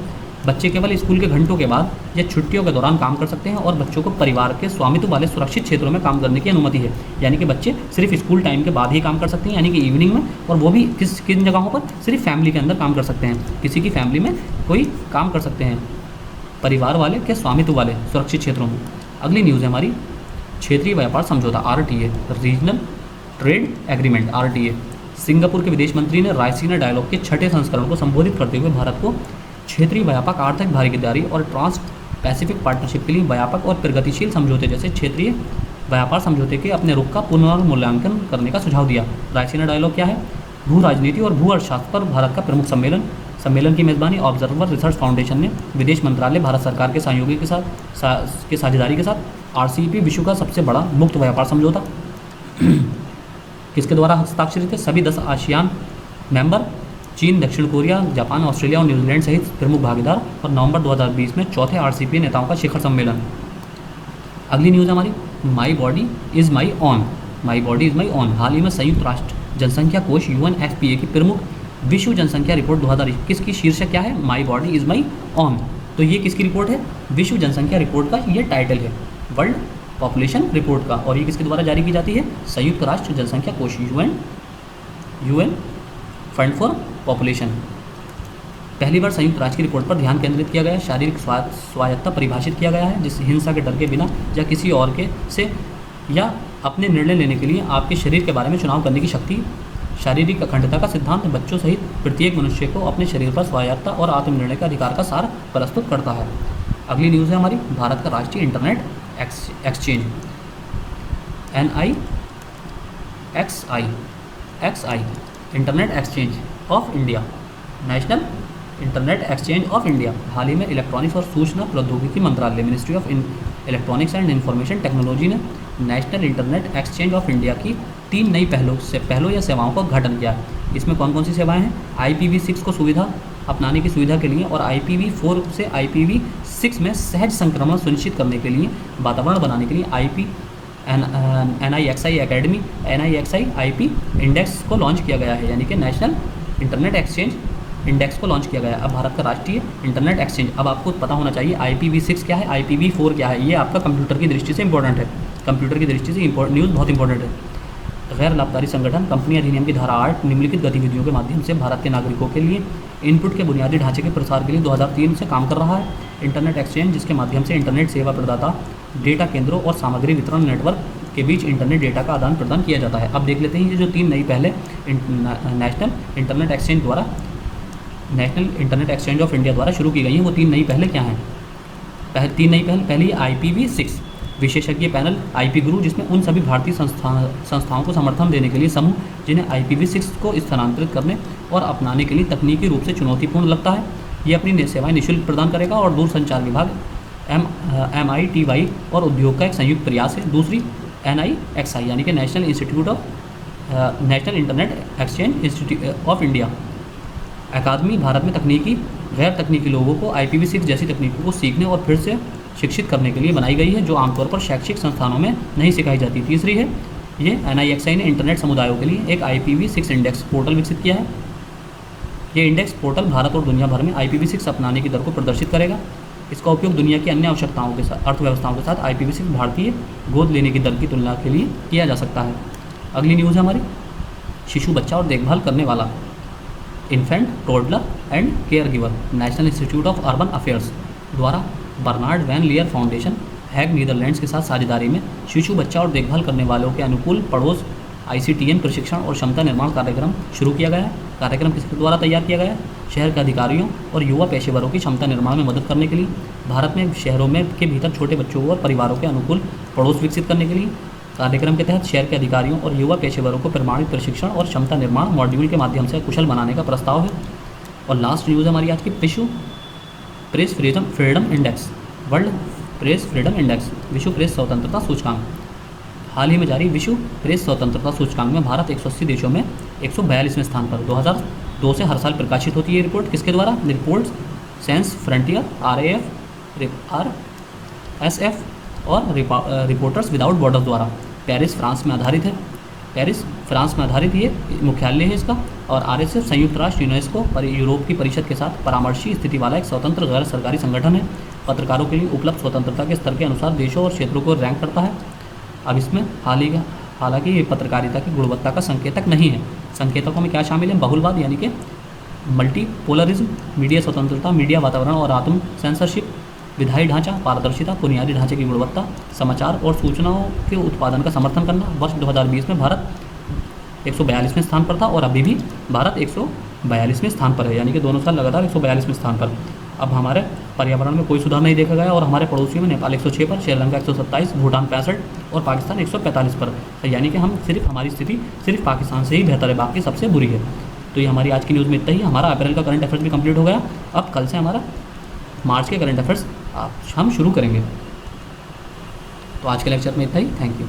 बच्चे केवल स्कूल के घंटों के बाद या छुट्टियों के दौरान काम कर सकते हैं और बच्चों को परिवार के स्वामित्व वाले सुरक्षित क्षेत्रों में काम करने की अनुमति है। यानी कि बच्चे सिर्फ स्कूल टाइम के बाद ही काम कर सकते हैं, यानी कि इवनिंग में, और वो भी किन जगहों पर? सिर्फ फैमिली के अंदर काम कर सकते हैं। किसी की फैमिली में कोई काम कर सकते हैं परिवार वाले के स्वामित्व वाले सुरक्षित क्षेत्रों में। अगली न्यूज़ है हमारी क्षेत्रीय व्यापार समझौता RTA, regional trade agreement RTA। Singapore के विदेश मंत्री ने रायसीना डायलॉग के 6ठे संस्करण को संबोधित करते हुए भारत को क्षेत्रीय व्यापक आर्थिक भागीदारी और ट्रांस पैसिफिक पार्टनरशिप के लिए व्यापक और प्रगतिशील समझौते जैसे क्षेत्रीय व्यापार समझौते के अपने रुख का पुनर्मूल्यांकन करने का सुझाव दिया। रायसीना डायलॉग क्या है? भू राजनीति और भू अर्थशास्त्र पर भारत का प्रमुख सम्मेलन की मेज़बानी ऑब्जर्वर रिसर्च फाउंडेशन ने विदेश मंत्रालय, भारत सरकार के सहयोगी के साथ साझेदारी के साथ RCEP विश्व का सबसे बड़ा मुक्त व्यापार समझौता किसके द्वारा हस्ताक्षरित है? सभी 10 आसियान मेंबर, चीन, दक्षिण कोरिया, जापान, ऑस्ट्रेलिया और न्यूजीलैंड सहित प्रमुख भागीदार, और नवंबर 2020 में चौथे RCEP नेताओं का शिखर सम्मेलन। अगली न्यूज़ हमारी my body is my own, my body is my own. हाल ही में संयुक्त राष्ट्र जनसंख्या कोष UNFPA की प्रमुख विश्व जनसंख्या रिपोर्ट 2021 की शीर्षक क्या है? माई बॉडी इज़ माई ऑन। तो ये किसकी रिपोर्ट है? विश्व जनसंख्या रिपोर्ट का ये टाइटल है, वर्ल्ड पॉपुलेशन रिपोर्ट का, और ये किसके द्वारा जारी की जाती है? संयुक्त राष्ट्र जनसंख्या कोष UN फंड फॉर पॉपुलेशन। पहली बार संयुक्त राष्ट्र की रिपोर्ट पर ध्यान केंद्रित किया गया है। शारीरिक स्वायत्तता परिभाषित किया गया है, जिस हिंसा के डर के बिना या किसी और के से या अपने निर्णय लेने के लिए आपके शरीर के बारे में चुनाव करने की शक्ति। शारीरिक अखंडता का सिद्धांत बच्चों सहित प्रत्येक मनुष्य को अपने शरीर पर स्वायत्तता और आत्मनिर्णय का अधिकार का सार प्रस्तुत करता है। अगली न्यूज़ है हमारी भारत का राष्ट्रीय internet exchange NIXI internet exchange of India, national internet exchange of India. हाल ही में इलेक्ट्रॉनिक्स और सूचना प्रौद्योगिकी मंत्रालय, ministry of electronics and information technology ने national internet exchange of India की 3 नई पहलों या सेवाओं का उद्घाटन किया। इसमें कौन कौन सी सेवाएं हैं? IPv6 को सुविधा अपनाने की सुविधा के लिए और IPv4 से IPv6 में सहज संक्रमण सुनिश्चित करने के लिए वातावरण बनाने के लिए NIXI academy, NIXI IP index को लॉन्च किया गया है, यानी कि नेशनल इंटरनेट एक्सचेंज इंडेक्स को लॉन्च किया गया है। अब भारत का राष्ट्रीय इंटरनेट एक्सचेंज, अब आपको पता होना चाहिए IPv6 क्या है, IPv4 क्या है। ये आपका कंप्यूटर की दृष्टि से इंपॉर्टेंट है, कंप्यूटर की दृष्टि से न्यूज़ बहुत इंपॉर्टेंट है। गैर लाभकारी संगठन कंपनी अधिनियम की धारा 8 निम्नलिखित गतिविधियों के माध्यम से भारत के नागरिकों के लिए इनपुट के बुनियादी ढांचे के प्रसार के लिए 2003 से काम कर रहा है। इंटरनेट एक्सचेंज, जिसके माध्यम से इंटरनेट सेवा प्रदाता डेटा केंद्रों और सामग्री वितरण नेटवर्क के बीच इंटरनेट डेटा का आदान प्रदान किया जाता है। अब देख लेते हैं ये जो 3 नई पहले नेशनल इंटरनेट एक्सचेंज द्वारा, national internet exchange of India द्वारा शुरू की गई हैं, वो 3 नई पहले क्या हैं। 3 नई पहल, पहली IPv6 विशेषज्ञ पैनल IP गुरु, जिसमें उन सभी भारतीय संस्थाओं को समर्थन देने के लिए समूह जिन्हें IPv6 को स्थानांतरित करने और अपनाने के लिए तकनीकी रूप से चुनौतीपूर्ण लगता है, ये अपनी सेवाएं निःशुल्क प्रदान करेगा। और दूरसंचार विभाग MITY और उद्योग का एक संयुक्त प्रयास है। दूसरी NIXI यानी कि national internet exchange institute of India अकादमी, भारत में तकनीकी गैर तकनीकी लोगों को IPv6 जैसी तकनीकों को सीखने और फिर से शिक्षित करने के लिए बनाई गई है, जो आमतौर पर शैक्षिक संस्थानों में नहीं सिखाई जाती। तीसरी है, ये NIXI ने इंटरनेट समुदायों के लिए एक IPv6 इंडेक्स पोर्टल विकसित किया है। ये इंडेक्स पोर्टल भारत और दुनिया भर में IPv6 अपनाने की दर को प्रदर्शित करेगा। इसका उपयोग दुनिया की अन्य आवश्यकताओं के साथ, अर्थव्यवस्थाओं के साथ IPv6 भारतीय गोद लेने की दर की तुलना के लिए किया जा सकता है। अगली न्यूज़ है हमारी, शिशु, बच्चा और देखभाल करने वाला infant, toddler and care giver national institute of urban affairs द्वारा बर्नार्ड वैन लियर फाउंडेशन, हैग, नीदरलैंड्स के साथ साझेदारी में शिशु, बच्चा और देखभाल करने वालों के अनुकूल पड़ोस ICTN प्रशिक्षण और क्षमता निर्माण कार्यक्रम शुरू किया गया है। कार्यक्रम किसके द्वारा तैयार किया गया है? शहर के अधिकारियों और युवा पेशेवरों की क्षमता निर्माण में मदद करने के लिए, भारत में शहरों में के भीतर छोटे बच्चों और परिवारों के अनुकूल पड़ोस विकसित करने के लिए। कार्यक्रम के तहत शहर के अधिकारियों और युवा पेशेवरों को प्रमाणित प्रशिक्षण और क्षमता निर्माण मॉड्यूल के माध्यम से कुशल बनाने का प्रस्ताव है। और लास्ट न्यूज़ हमारी आज की, विश्व press freedom index, world press freedom index, विश्व प्रेस स्वतंत्रता सूचकांक। हाल ही में जारी विश्व प्रेस स्वतंत्रता सूचकांक में भारत 180 देशों में 142वें स्थान पर 2002 से हर साल प्रकाशित होती है। रिपोर्ट किसके द्वारा? रिपोर्ट सेंस फ्रंटियर, RSF और रिपोर्टर्स विदाउट बॉर्डर द्वारा। पेरिस फ्रांस में आधारित है, ये मुख्यालय है इसका। और RSF संयुक्त राष्ट्र, यूनेस्को और यूरोप की परिषद के साथ परामर्शी स्थिति वाला एक स्वतंत्र गैर सरकारी संगठन है। पत्रकारों के लिए उपलब्ध स्वतंत्रता के स्तर के अनुसार देशों और क्षेत्रों को रैंक करता है। अब इसमें हालांकि ये पत्रकारिता की गुणवत्ता का संकेतक नहीं है। संकेतकों में क्या शामिल है? बहुलवाद यानी कि मल्टीपोलरिज्म, मीडिया स्वतंत्रता, मीडिया वातावरण और आत्म सेंसरशिप, विधायी ढांचा, पारदर्शिता, बुनियादी ढांचे की गुणवत्ता, समाचार और सूचनाओं के उत्पादन का समर्थन करना। वर्ष 2020 में भारत 142वें स्थान पर था और अभी भी भारत 142वें स्थान पर है, यानी कि दोनों साल लगातार 142वें स्थान पर। अब हमारे पर्यावरण में कोई सुधार नहीं देखा गया और हमारे पड़ोसियों में नेपाल 106 पर, श्रीलंका 127, भूटान 65 और पाकिस्तान 145 पर, यानी कि हमारी स्थिति सिर्फ पाकिस्तान से ही बेहतर है, बाकी सबसे बुरी है। तो ये हमारी आज की न्यूज़ में इतना ही। हमारा अप्रैल का करंट अफेयर्स भी कंप्लीट हो गया। अब कल से हमारा मार्च के करंट अफेयर्स हम शुरू करेंगे। तो आज के लेक्चर में इतना ही। Thank you.